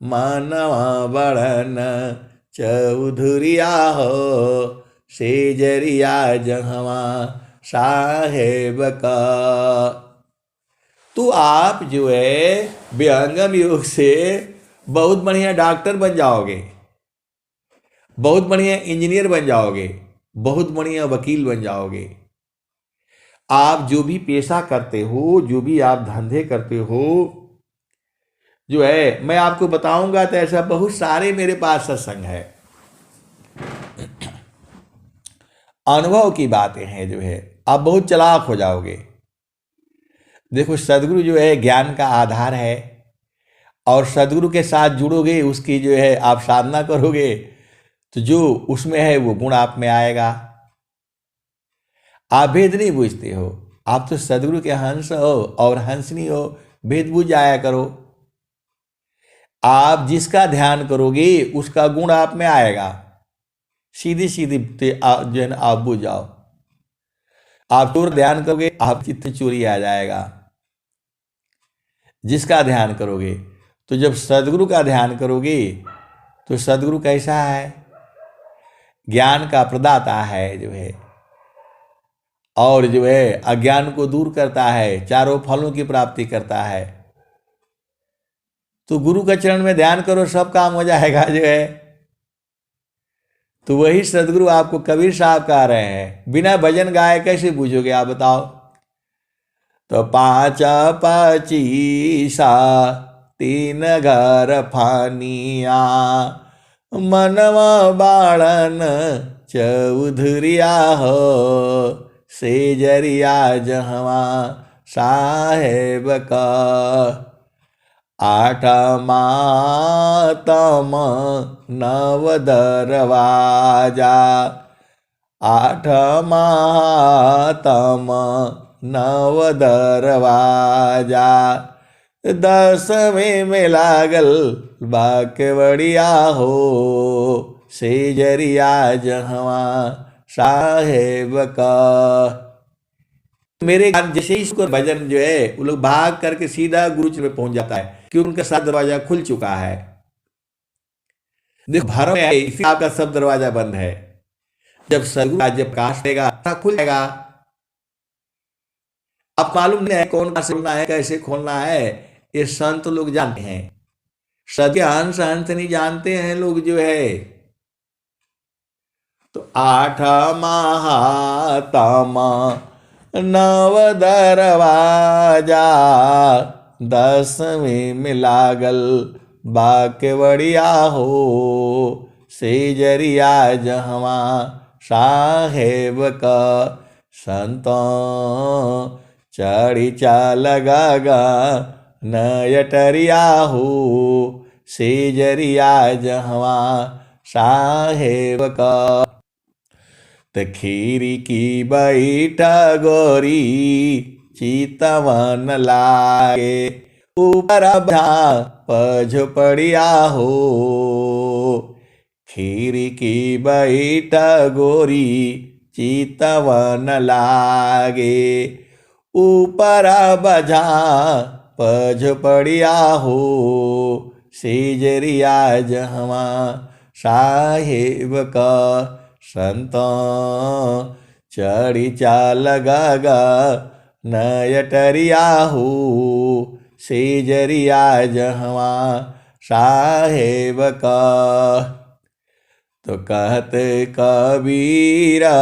मनवा बड़न चौधुरिया हो, सेजरिया जहवा साहेब का। तो आप जो है विहंगम योग से बहुत बढ़िया डॉक्टर बन जाओगे, बहुत बढ़िया इंजीनियर बन जाओगे, बहुत बढ़िया वकील बन जाओगे। आप जो भी पेशा करते हो, जो भी आप धंधे करते हो, जो है मैं आपको बताऊंगा तो ऐसा बहुत सारे मेरे पास सत्संग है, अनुभव की बातें हैं, जो है आप बहुत चालाक हो जाओगे। देखो सदगुरु जो है ज्ञान का आधार है, और सदगुरु के साथ जुड़ोगे, उसकी जो है आप साधना करोगे तो जो उसमें है वो गुण आप में आएगा। आप भेद नहीं बूझते हो, आप तो सदगुरु के हंस हो और हंसनी हो, भेद बूझ जाया करो। आप जिसका ध्यान करोगे उसका गुण आप में आएगा, सीधी सीधी जो है ना आप बुझ जाओ। आप चोर ध्यान करोगे, आप चित्त चोरी आ जाएगा। जिसका ध्यान करोगे, तो जब सदगुरु का ध्यान करोगे तो सदगुरु कैसा है, ज्ञान का प्रदाता है जो है, और जो है अज्ञान को दूर करता है, चारों फलों की प्राप्ति करता है। तो गुरु का चरण में ध्यान करो, सब काम हो जाएगा जो है। तो वही सदगुरु आपको कबीर साहब कह रहे हैं, बिना भजन गाए कैसे बूझोगे आप बताओ। तो पाचा पचीसा तीन घर फानिया, मनवा बाड़न चौधुरिया हो, सेजरिया जहवा साहेब का। आठमा तम नव दरवाजा, आठमा तम नव दरवाजा, 10वें में लागल बाकेवड़िया हो, सेजरिया जहवा साहेब का। मेरे जैसे ही इसको भजन जो है वो लोग भाग करके सीधा गुरुचरण में पहुंच जाता है, क्योंकि उनका सब दरवाजा खुल चुका है। देखो भारत में है, इसी आपका सब दरवाजा बंद है। जब सदगुरु राज्य प्रकाश देगा खुल जाएगा। आप मालूम नहीं है कौन कहाँ से खोलना है, कैसे खोलना है, ये संत लोग जानते हैं। सत्य हंस हंस नहीं जानते हैं लोग जो है। तो आठ महातम नव दरवाजा, 10वें में लागल बाकेवड़िया हो, सेजरिया जहवा साहेब का। संतों चढ़ी चाल गा नयटरिया हो, सेजरिया जहवा साहेब का। त खीरी की बैठा गोरी चितवन लागे, ऊपर पझपड़िया हो, खीरी की बैठा गोरी चितवन लागे, ऊपर बजा पझपड़िया हो, सेजरिया जहवा साहेब का। संतों चढ़ी चाल गा नयटरिया हो, सेजरिया जहवा साहेब का। तो कहते कबीरा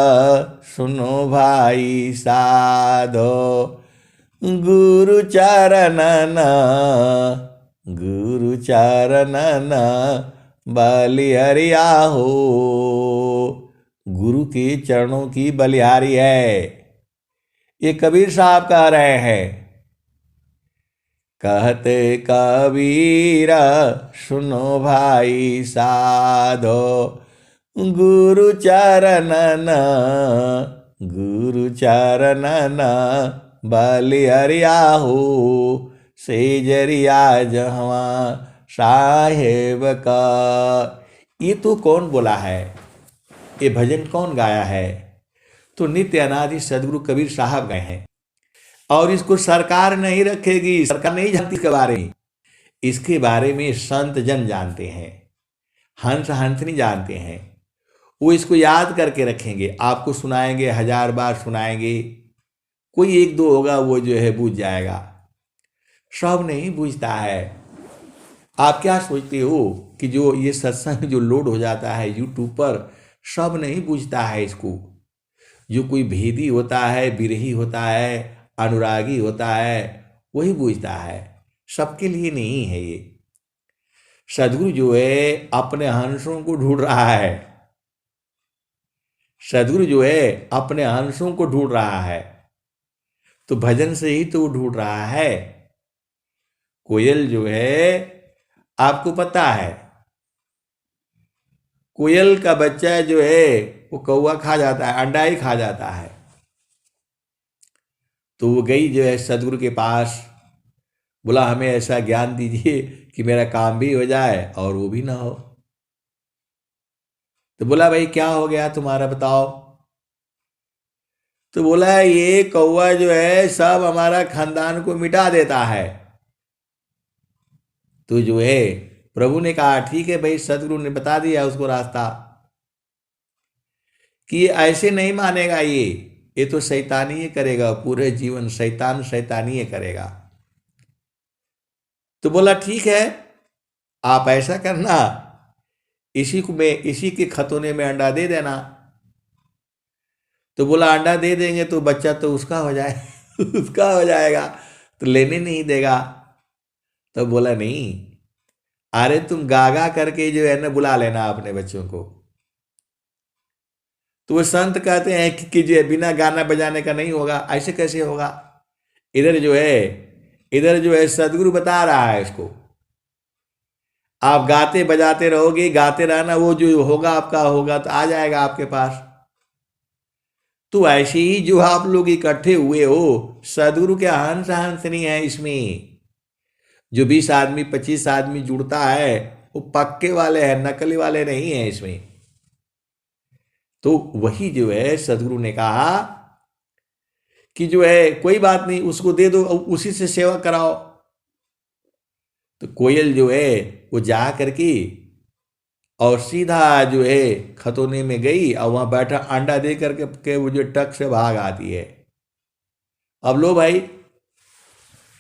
सुनो भाई साधो, गुरु चरणन गुरु चरणन बलिहरिया हो। गुरु के चरणों की बलिहारी है, ये कबीर साहब कह रहे हैं। कहते कबीर सुनो भाई साधो, गुरु चरणन बलिहरिया हो। सेजरिया जहवा साहेब का। ये तो कौन बोला है, ये भजन कौन गाया है? तो नित्य अनादि सदगुरु कबीर साहब गए हैं। और इसको सरकार नहीं रखेगी, सरकार नहीं जानती इसके बारे में। इसके बारे में संत जन जानते हैं, हंस हंसनी जानते हैं। वो इसको याद करके रखेंगे, आपको सुनाएंगे, 1000 बार सुनाएंगे। कोई एक दो होगा वो जो है बूझ जाएगा, सब नहीं बूझता है। आप क्या सोचते हो कि जो ये सत्संग जो लोड हो जाता है यूट्यूब पर, सब नहीं बूझता है इसको। जो कोई भेदी होता है, बिरही होता है, अनुरागी होता है, वही बूझता है, सबके लिए नहीं है ये। सदगुरु जो है अपने हंसों को ढूंढ रहा है, सदगुरु जो है अपने हंसों को ढूंढ रहा है। तो भजन से ही तो ढूंढ रहा है। कोयल जो है, आपको पता है, कोयल का बच्चा जो है वो कौवा खा जाता है, अंडा ही खा जाता है। तो वो गई जो है सदगुरु के पास, बोला हमें ऐसा ज्ञान दीजिए कि मेरा काम भी हो जाए और वो भी ना हो। तो बोला भाई क्या हो गया तुम्हारा, बताओ। तो बोला ये कौवा जो है सब हमारा खानदान को मिटा देता है। तो जो है प्रभु ने कहा ठीक है भाई, सदगुरु ने बता दिया उसको रास्ता कि ये ऐसे नहीं मानेगा, ये तो शैतानी ही करेगा, पूरे जीवन शैतानी ही करेगा। तो बोला ठीक है, आप ऐसा करना, इसी के खतौने में अंडा दे देना। तो बोला अंडा दे देंगे तो बच्चा तो उसका हो जाए उसका हो जाएगा, तो लेने नहीं देगा। तो बोला नहीं, अरे तुम गागा करके जो है ना बुला लेना अपने बच्चों को। तो वो संत कहते हैं कि जो है बिना गाना बजाने का नहीं होगा। ऐसे कैसे होगा? इधर जो है सदगुरु बता रहा है इसको, आप गाते बजाते रहोगे, गाते रहना, वो जो होगा आपका होगा तो आ जाएगा आपके पास। तो ऐसे ही जो आप लोग इकट्ठे हुए हो, सदगुरु के हंस हंस नहीं है इसमें। जो 20 आदमी 25 आदमी जुड़ता है वो पक्के वाले हैं, नकली वाले नहीं है इसमें। तो वही जो है सदगुरु ने कहा कि जो है कोई बात नहीं, उसको दे दो, उसी से सेवा कराओ। तो कोयल जो है वो जा करके और सीधा जो है खतौने में गई और वहां बैठा अंडा दे करके वो जो टक से भाग आती है। अब लो भाई,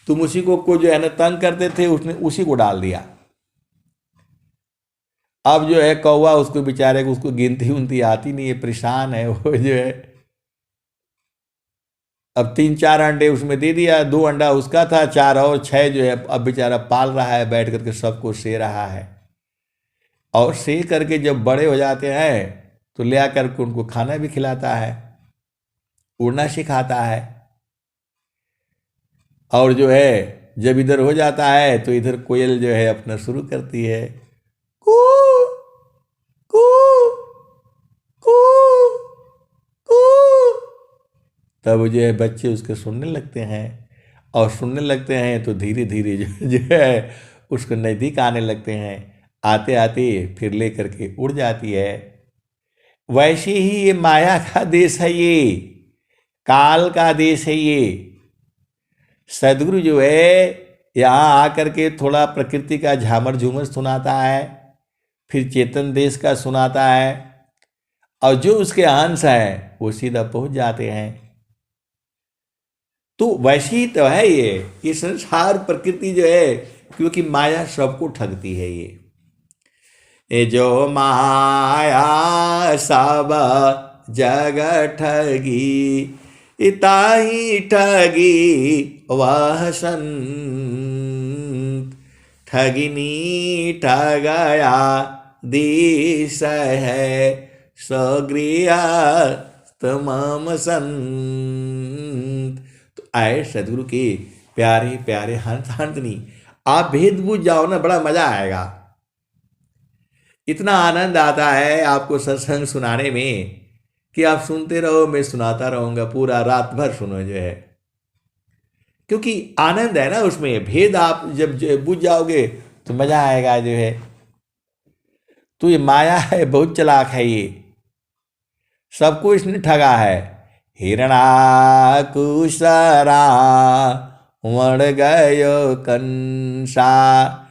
तुम उसी को जो है ना तंग करते थे, उसने उसी को डाल दिया। अब जो है कौवा उसको बेचारे को, उसको गिनती उनती आती नहीं है, परेशान है वो जो है। अब 3-4 अंडे उसमें दे दिया, 2 अंडा उसका था, 4 और 6 जो है अब बेचारा पाल रहा है, बैठ करके सबको से रहा है। और से करके जब बड़े हो जाते हैं तो ले आकर के उनको खाना भी खिलाता है, उड़ना सिखाता है। और जो है जब इधर हो जाता है तो इधर कोयल जो है अपना शुरू करती है, कू कू कू कू। तब जो है बच्चे उसके सुनने लगते हैं, और सुनने लगते हैं तो धीरे धीरे जो है उसको नज़दीक आने लगते हैं। आते आते फिर ले करके उड़ जाती है। वैसे ही ये माया का देश है, ये काल का देश है। ये सदगुरु जो है यहाँ आकर के थोड़ा प्रकृति का झामर झूमर सुनाता है, फिर चेतन देश का सुनाता है, और जो उसके अंश हैं वो सीधा पहुंच जाते हैं। तो वैसे ही तो है ये संसार प्रकृति जो है, क्योंकि माया सबको ठगती है। ये जो माया सब जग ठगी, ताही ठगी वह संत, ठगिनी ठगया दिस है, सगृहस्थ मम संत। तो आए सदगुरु के प्यारे प्यारे हंस हंसनी, आप भेद बूझ जाओ ना, बड़ा मजा आएगा। इतना आनंद आता है आपको सत्संग सुनाने में कि आप सुनते रहो, मैं सुनाता रहूंगा, पूरा रात भर सुनो जो है, क्योंकि आनंद है ना उसमें। भेद आप जब बुझ जाओगे तो मजा आएगा जो है। तो ये माया है, बहुत चालाक है ये, सबको इसने ठगा है। हिरणाकुशरा वण गयो कंसा,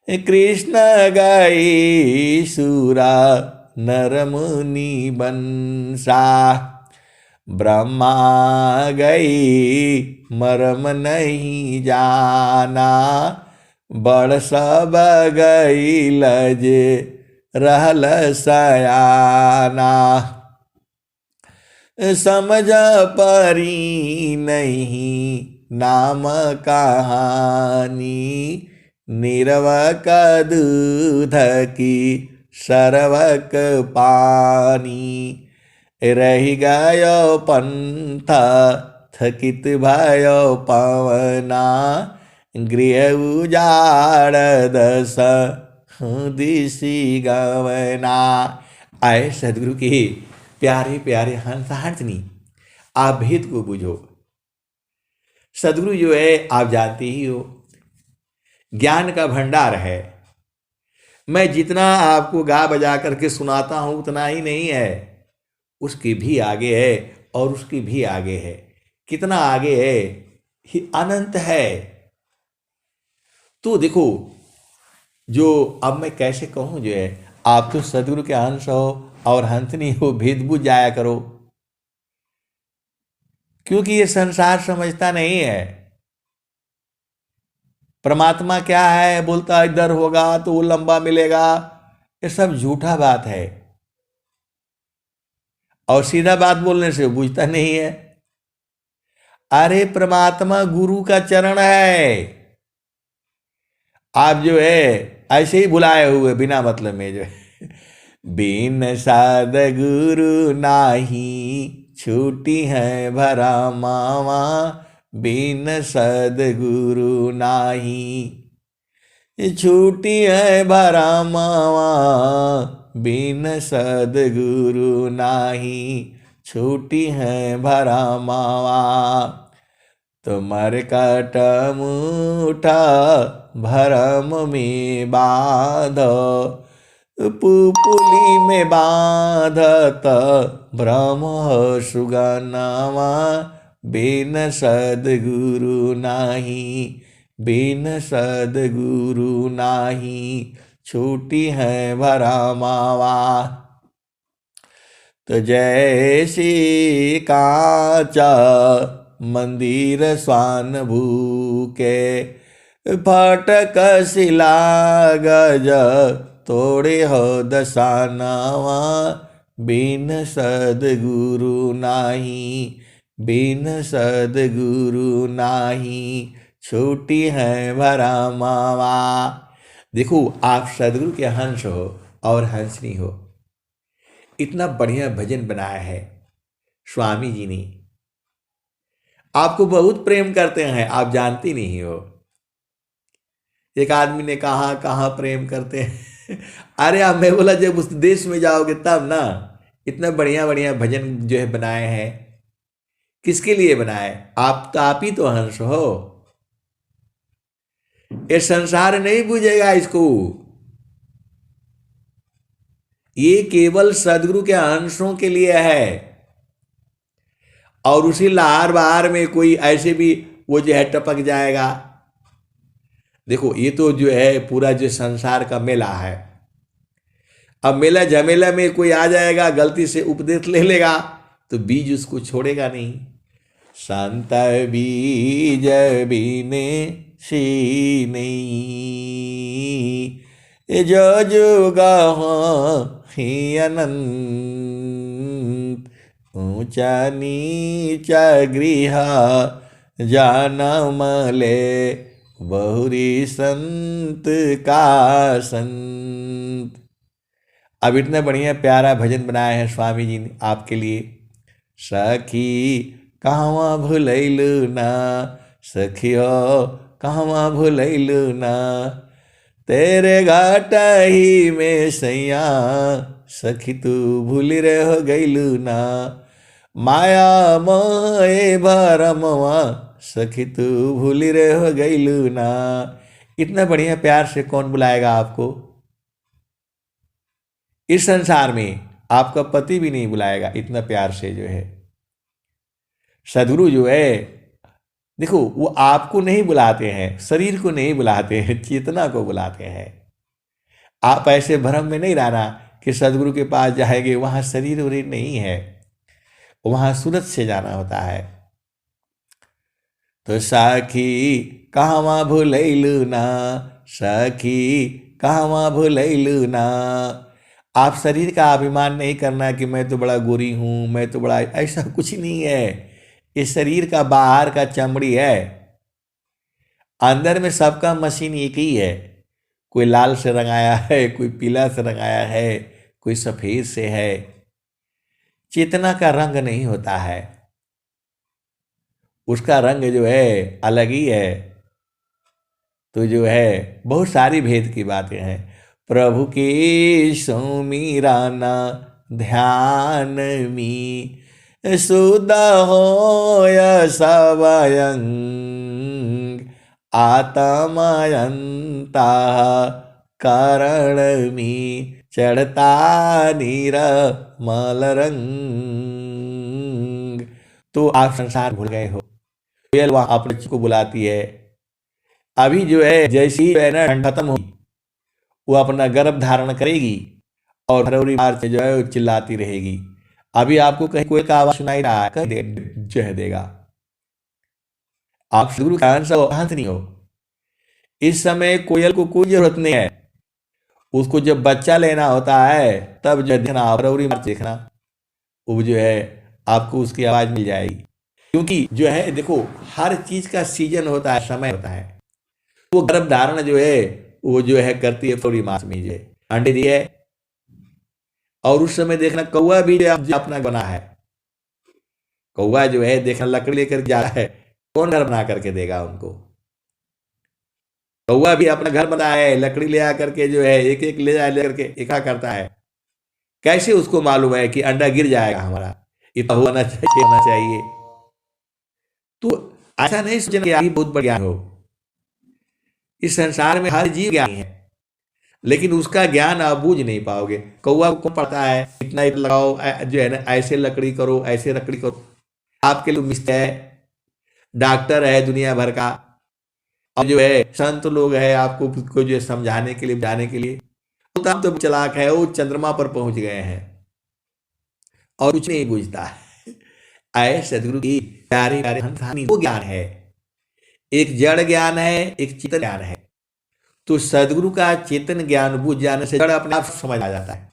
कृष्ण गई सूरा नर मुनि बंसा, ब्रह्मा गई मर्म नहीं जाना, बड़ सब गई लजे रहल सयाना, समझ परी नहीं नाम कहानी, निरवक दूध की सरवक पानी, रही गयो पंथ थकित भयो पवना, गृह उजाड़ दस दिशी गवना। आए सदगुरु की प्यारे प्यारे हंस हंसनी, आप भेद को बुझो। सदगुरु जो है आप जानते ही हो, ज्ञान का भंडार है। मैं जितना आपको गा बजा करके सुनाता हूं उतना ही नहीं है, उसकी भी आगे है और उसकी भी आगे है। कितना आगे है, ही अनंत है। तो देखो, जो अब मैं कैसे कहूं जो है, आप तो सदगुरु के अंश हो और हंसनी हो, भेद बुझ जाया करो, क्योंकि ये संसार समझता नहीं है। परमात्मा क्या है, बोलता इधर होगा तो वो लंबा मिलेगा, ये सब झूठा बात है। और सीधा बात बोलने से बुझता नहीं है। अरे परमात्मा गुरु का चरण है, आप जो है ऐसे ही बुलाए हुए बिना मतलब में जो है। बिन साध गुरु नाही छूटी है भरा मावा, बिन सद गुरु नाही छूटी है भरा मावा, बिन सद गुरु नाही छूटी है भरा मावा। तुमर कट मुठा भरम में बाध, पुपुली में बाधत ब्रह्म सुगनावा, बिन सदगुरु नाही, बिन सदगुरु नाही छूटी है भरा मावा। तो जैसी कांचा मंदिर स्वान भूके, फाटक शिला गज तोड़े हो दसानावा, बिन सदगुरु नाही, बिन सदगुरु नाही छूटी है भरा मावा। देखो, आप सदगुरु के हंस हो और हंसनी हो। इतना बढ़िया भजन बनाया है स्वामी जी ने, आपको बहुत प्रेम करते हैं, आप जानती नहीं हो। एक आदमी ने कहा कहाँ प्रेम करते हैं। अरे आप, मैं बोला जब उस देश में जाओगे तब ना। इतना बढ़िया बढ़िया भजन जो है बनाए हैं, किसके लिए बनाए? आप ही तो हंस हो। ये संसार नहीं बुझेगा इसको, ये केवल सदगुरु के अंशों के लिए है। और उसी लहार बहार में कोई ऐसे भी वो जो है टपक जाएगा। देखो, ये तो जो है पूरा जो संसार का मेला है। अब मेला झमेला में कोई आ जाएगा, गलती से उपदेश ले लेगा तो बीज उसको छोड़ेगा नहीं। संत बीज बीने सी नहीं, जो गह ही अनंत, ऊंचा नीचा गृह जन्म ले, बहुरी संत का संत। अब इतना बढ़िया प्यारा भजन बनाया है स्वामी जी ने आपके लिए। सखी कहवा भुलैलू ना, सखियो कहवा भुलैलू ना, तेरे घाट ही में सैया, सखी तू भूल रे हो गईलू ना, माया मोहे भरमवा, सखी तू भूल रे हो गईलू ना। इतना बढ़िया प्यार से कौन बुलाएगा आपको? इस संसार में आपका पति भी नहीं बुलाएगा इतना प्यार से जो है। सदगुरु जो है देखो, वो आपको नहीं बुलाते हैं, शरीर को नहीं बुलाते हैं, चेतना को बुलाते हैं। आप ऐसे भ्रम में नहीं रहना कि सदगुरु के पास जाएंगे वहां शरीर वरीर नहीं है, वहां सूरत से जाना होता है। तो सखी कहवा भुलैलू ना, सखी कहवा भुलैलू ना। आप शरीर का अभिमान नहीं करना कि मैं तो बड़ा गोरी हूं, मैं तो बड़ा, ऐसा कुछ नहीं है। इस शरीर का बाहर का चमड़ी है, अंदर में सबका मशीन एक ही है। कोई लाल से रंगाया है, कोई पीला से रंगाया है, कोई सफेद से है। चेतना का रंग नहीं होता है, उसका रंग जो है अलग ही है। तो जो है बहुत सारी भेद की बातें हैं। प्रभु के सुमिराना ध्यान मी, सुध हो सबयंग, आत्मयंता करण मी, चढ़ता नीर मलरंग। तो आप संसार भूल गए हो। कोयल वहां अपने बच्चे को बुलाती है। अभी जो है जैसी है ना ठंड खत्म होगी, वो अपना गर्भ धारण करेगी और फरवरी मार्च में जो है वो चिल्लाती रहेगी। अभी आपको कहीं कोयल का आवाज सुनाई रहा है, कहीं जो है देगा। आप सदगुरु का अंश हो, हंस नहीं हो। इस समय कोयल को कोई जरूरत नहीं है। उसको जब बच्चा लेना होता है तब जो देखना, फरवरी मार्च देखना, वो जो है आपको उसकी आवाज मिल जाएगी। क्योंकि जो है देखो, हर चीज का सीजन होता है, समय होता है। वो गर्भ धारण जो है वो जो है करती है फरवरी मार्च में, जो है अंडे दिए। और उस समय देखना कौवा भी जो अपना बना है, कौवा जो है देखना लकड़ी लेकर जा रहा है, कौन घर बना करके देगा उनको? कौवा भी अपना घर बना है, लकड़ी ले आकर के जो है एक एक ले जा लेकर के इकट्ठा करता है। कैसे उसको मालूम है कि अंडा गिर जाएगा हमारा, इतना होना चाहिए। तो ऐसा नहीं सोचना कि आप बहुत बढ़िया हो। इस संसार में हर जीव ज्ञानी है, लेकिन उसका ज्ञान आप बूझ नहीं पाओगे। कौवा को पता है इतना लगाओ, जो है ना ऐसे लकड़ी करो, ऐसे लकड़ी करो। आपके लिए मिस्त्री है, डॉक्टर है दुनिया भर का, और जो है संत लोग है आपको जो है समझाने के लिए, बताने के लिए। तो चालाक है, वो चंद्रमा पर पहुंच गए हैं और कुछ नहीं बूझता है। आए सदगुरु की प्यारे प्यारे वो ज्ञान है, एक जड़ ज्ञान है, एक चेतन ज्ञान है। तो सदगुरु का चेतन ज्ञान बूझ जाने से जड़ अपने आप समझ आ जाता है।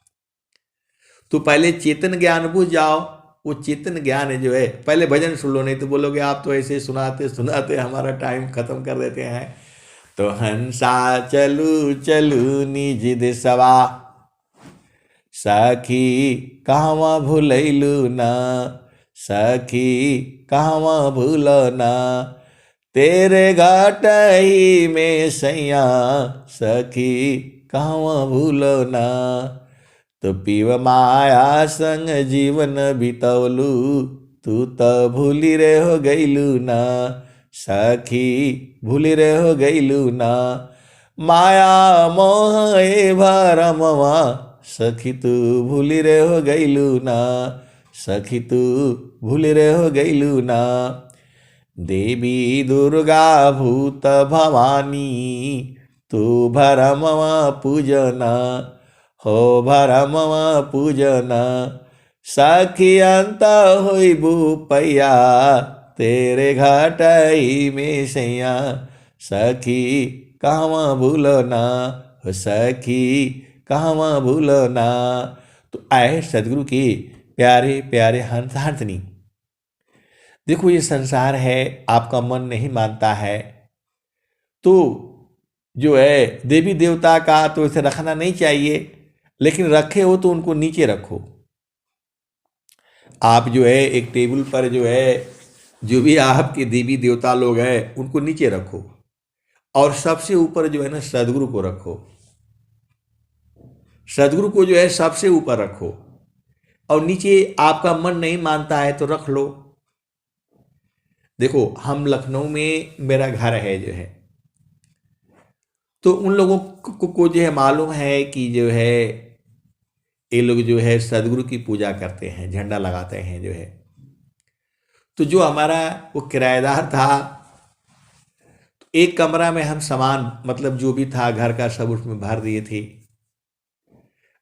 तो पहले चेतन ज्ञान बूझ जाओ। वो चेतन ज्ञान है जो है, पहले भजन सुन लो, नहीं तो बोलोगे आप तो ऐसे सुनाते सुनाते हमारा टाइम खत्म कर देते हैं। तो हंसा चलू चलू निज दिसवा, सखी कहवा भूलैलू ना, सखी कहवा भूलो ना, तेरे घाट ही में सैया, सखी कहवा भूलो ना। तो पीव माया संग जीवन बितौलू, तू तो भूली रे हो गईलू ना, सखी भूली रे हो गईलू ना, माया मोह ए भरमवा, सखी तू भूली रे हो गईलू ना, सखी तू भूली रे हो गईलू ना। देवी दुर्गा भूत भवानी, तू भरमवा पूजना, हो भरमवा पूजना, सखी अंत होइबू पैया, तेरे घाट ही में सैया, सखी कहवा भूलो ना, हो सखी कहवा भूलो ना। तो आए सदगुरु की प्यारे प्यारे हंस हंसनी। देखो ये संसार है, आपका मन नहीं मानता है तो जो है देवी देवता का तो इसे रखना नहीं चाहिए, लेकिन रखे हो तो उनको नीचे रखो। आप जो है एक टेबल पर जो है जो भी आपके देवी देवता लोग हैं उनको नीचे रखो, और सबसे ऊपर जो है ना सदगुरु को रखो। सदगुरु को जो है सबसे ऊपर रखो, और नीचे आपका मन नहीं मानता है तो रख लो। देखो हम लखनऊ में मेरा घर है जो है, तो उन लोगों को जो है मालूम है कि जो है ये लोग जो है सदगुरु की पूजा करते हैं, झंडा लगाते हैं जो है। तो जो हमारा वो किराएदार था, तो एक कमरा में हम सामान मतलब जो भी था घर का सब उसमें भर दिए थे,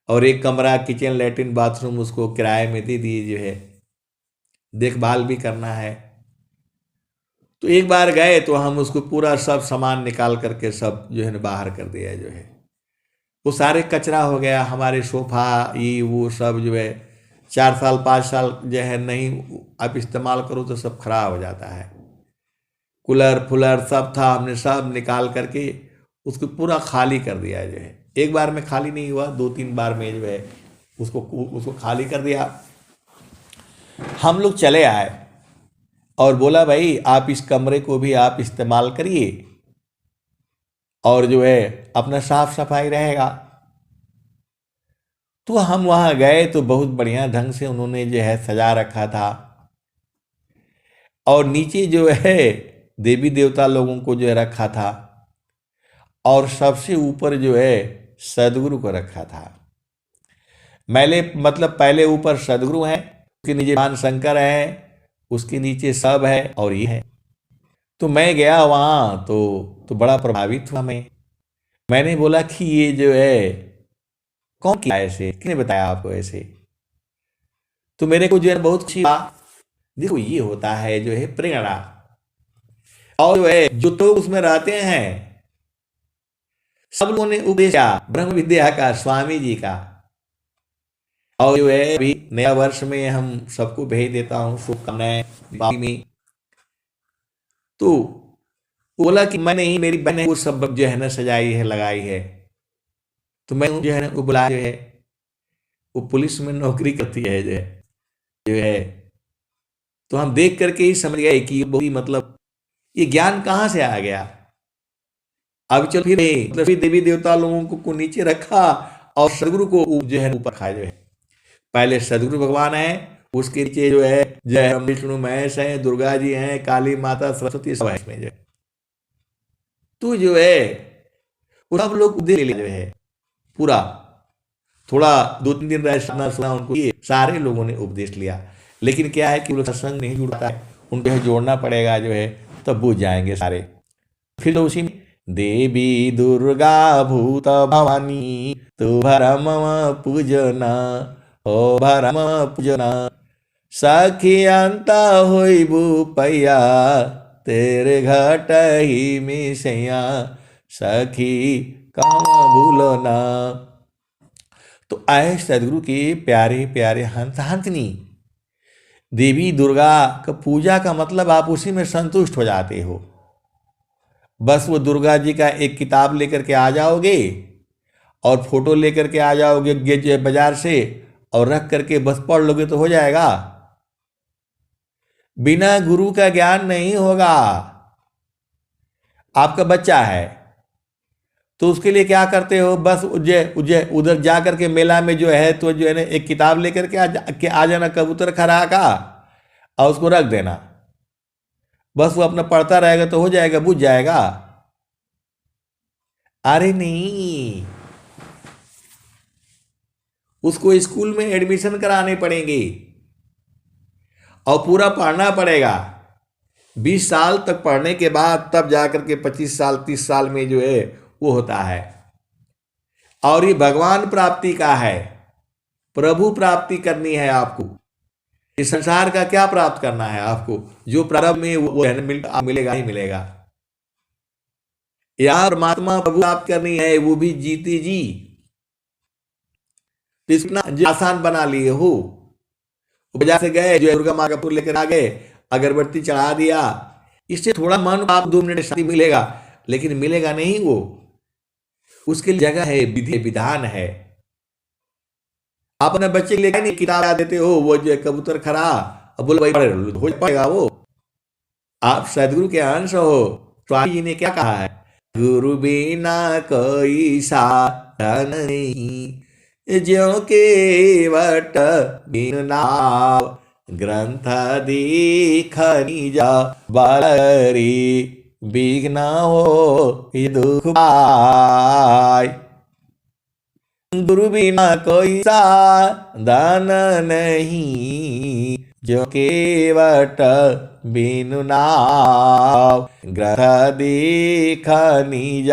और एक कमरा किचन लेटरिन बाथरूम उसको किराए में दे दिए जो है, देखभाल भी करना है। तो एक बार गए तो हम उसको पूरा सब सामान निकाल करके सब जो है ना बाहर कर दिया जो है। वो सारे कचरा हो गया, हमारे सोफा ये वो सब जो है 4 साल 5 साल जो है नहीं आप इस्तेमाल करो तो सब खराब हो जाता है। कूलर फुलर सब था, हमने सब निकाल करके उसको पूरा खाली कर दिया जो है। एक बार में खाली नहीं हुआ, 2-3 बार में जो है उसको उसको खाली कर दिया। हम लोग चले आए और बोला भाई आप इस कमरे को भी आप इस्तेमाल करिए, और जो है अपना साफ सफाई रहेगा। तो हम वहाँ गए तो बहुत बढ़िया ढंग से उन्होंने जो है सजा रखा था, और नीचे जो है देवी देवता लोगों को जो है रखा था, और सबसे ऊपर जो है सदगुरु को रखा था। मैंने मतलब पहले ऊपर सदगुरु हैं, उसके नीचे भगवान शंकर है, उसके नीचे सब है और ये है। तो मैं गया वहाँ तो बड़ा प्रभावित हुआ मैंने बोला कि ये जो है कौन किया ऐसे, किसने बताया आपको ऐसे? तो मेरे को जो है बहुत अच्छी बात, देखो ये होता है जो है प्रेरणा, और जो है जो तो उसमें रहते हैं सब लोगों ने उपदेश किया ब्रह्म विद्या का, स्वामी जी का। और जो है अभी नया वर्ष में हम सबको भेज देता हूँ शुभकामनाएं दीपावली में। तो बोला कि मैंने ही मेरी बहन ने वो सब जो है ना सजाई है लगाई है, तो मैं जो है ना वो बुलाया जो है, वो पुलिस में नौकरी करती है जो है। तो हम देख करके ही समझ गए कि ये बहुत ही मतलब ये ज्ञान कहाँ से आ गया। अब चल फिर मतलब फिर देवी देवता लोगों को नीचे रखा और सदगुरु को जो है ऊपर खाया जो है। पहले सदगुरु भगवान है, उसके नीचे जो है जय विष्णु महेश है, दुर्गा जी हैं, काली माता सरस्वती सब है इसमें जो है। तो जो है वो सब लोग उपदेश ले जो है पूरा, थोड़ा 2-3 दिन रहे सुना उनको, ये सारे लोगों ने उपदेश लिया। लेकिन क्या है कि वो सत्संग नहीं जुड़ता है, उनको है जोड़ना पड़ेगा जो है, तब बुझ जाएंगे सारे। फिर तो उसी में देवी दुर्गा भूत भवानी तु भरम पूजना ओ भरम पूजना सखियंता होइबू पैया तेरे घट ही मिसैया सखी काम भूलो ना। तो आए सदगुरु के प्यारे प्यारे हंस हंसनी। देवी दुर्गा का पूजा का मतलब आप उसी में संतुष्ट हो जाते हो। बस वो दुर्गा जी का एक किताब लेकर के आ जाओगे और फोटो लेकर के आ जाओगे बाजार से, और रख करके बस पढ़ लोगे तो हो जाएगा। बिना गुरु का ज्ञान नहीं होगा। आपका बच्चा है तो उसके लिए क्या करते हो, बस उधर जा करके मेला में जो है तो जो है ना एक किताब लेकर के आ जाना कबूतर खरा का, और उसको रख देना, बस वो अपना पढ़ता रहेगा तो हो जाएगा, बुझ जाएगा। अरे नहीं, उसको स्कूल में एडमिशन कराने पड़ेंगे और पूरा पढ़ना पड़ेगा। 20 साल तक पढ़ने के बाद तब जाकर के 25 साल 30 साल में जो है वो होता है। और ये भगवान प्राप्ति का है, प्रभु प्राप्ति करनी है आपको। इस संसार का क्या प्राप्त करना है आपको, जो प्रारंभ में वो मिलेगा ही मिलेगा। यहां परमात्मा प्रभु प्राप्त करनी है, वो भी जीते जी। इतना आसान बना लिए हो बाजार से गए, जो है दुर्गा माँ का फूल लेकर आ गए, अगरबत्ती चढ़ा दिया, इससे थोड़ा मन को आप 2 मिनट शांति मिलेगा, लेकिन मिलेगा नहीं। वो उसके लिए जगह है, विधि विधान है। आप अपने बच्चे के लिए नहीं किताब देते हो, वो जो है कबूतर खड़ा, अब बोले भाई पढ़ हो पड़ेगा वो। आप सदगुरु के अंश हो। स्वामी जी ने क्या कहा है, गुरु बिना कोई साधन नहीं, ज्यों केवट बिन नाव, ग्रंथ दीख निज बलरी, बिघ्न हो दुख पाय। गुरु बिना कोई साधन नहीं, जो केवट बिनु नाव, ग्रह दीख निज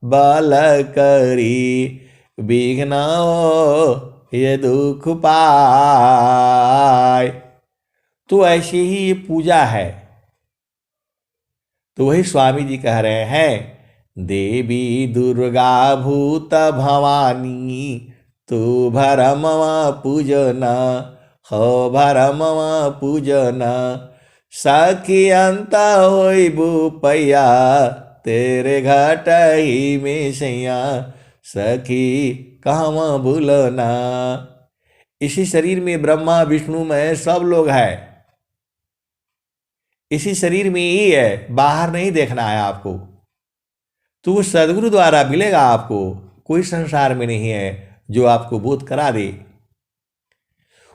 बल करी, बिघ्न हो ये दुख पाय। तो ऐसी ही ये पूजा है। तो वही स्वामी जी कह रहे हैं, देवी दुर्गा भूत भवानी, तू भरम पूजन हो भरम पूजन, सखी अंत होई बुपैया, तेरे घट ही में सैया, सखी कहवा भूलना। इसी शरीर में ब्रह्मा विष्णु महेश सब लोग हैं, इसी शरीर में ही है, बाहर नहीं देखना है आपको। तो वो सदगुरु द्वारा मिलेगा आपको, कोई संसार में नहीं है जो आपको बोध करा दे।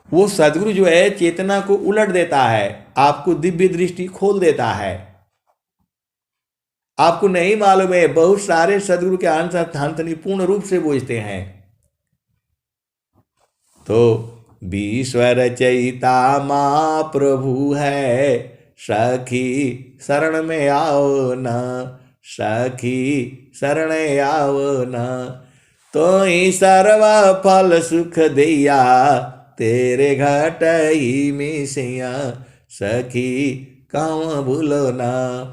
वो सदगुरु जो है चेतना को उलट देता है, आपको दिव्य दृष्टि खोल देता है। आपको नहीं मालूम है, बहुत सारे सदगुरु के अंश पूर्ण रूप से बूझते हैं। तो विश्वर चैता माँ प्रभु है, सखी शरण में आओ न, सखी शरण आओ न, तो ही सर्व फल सुख दिया, तेरे घट ही में सैया, सखी कहवा भूलो ना।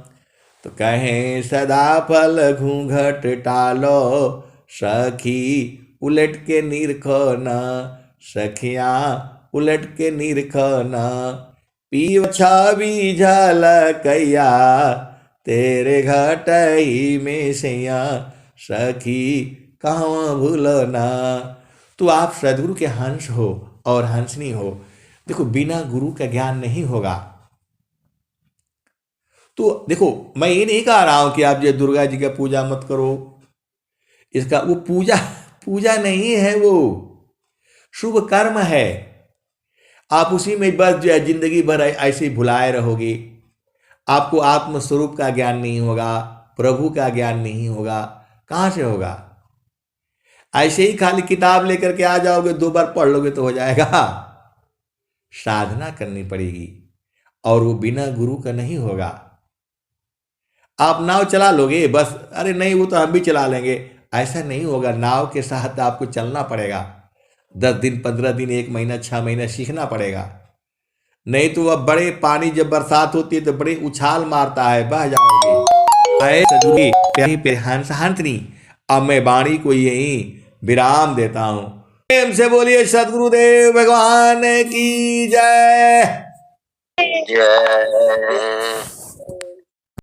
तो कहें सदा फल घूंघट टालो, सखी उलट के निरखो न, सखियाँ उलट के निरखो न, पीव छवि झलकैया, तेरे घट ही में सैया, सखी कहवा भूलो ना। तो आप सदगुरु के हंस हो और हंसनी हो। देखो, बिना गुरु का ज्ञान नहीं होगा। तो देखो, मैं ये नहीं कह रहा हूं कि आप जो दुर्गा जी का पूजा मत करो, इसका वो पूजा नहीं है, वो शुभ कर्म है। आप उसी में बस जो है जिंदगी भर ऐसे ही भुलाए रहोगे। आपको आत्मस्वरूप का ज्ञान नहीं होगा, प्रभु का ज्ञान नहीं होगा, कहां से होगा? ऐसे ही खाली किताब लेकर के आ जाओगे, 2 बार पढ़ लोगे तो हो जाएगा? साधना करनी पड़ेगी, और वो बिना गुरु का नहीं होगा। आप नाव चला लोगे बस, अरे नहीं वो तो हम भी चला लेंगे, ऐसा नहीं होगा। नाव के साथ आपको चलना पड़ेगा। 10 दिन 15 दिन 1 महीना 6 महीना सीखना पड़ेगा। नहीं तो अब बड़े पानी जब बरसात होती है तो बड़े उछाल मारता है, बह जाओगे। प्यारी पे हंसनी। अब मैं वाणी को यही विराम देता हूं। प्रेम से बोलिए सदगुरुदेव भगवान की जय।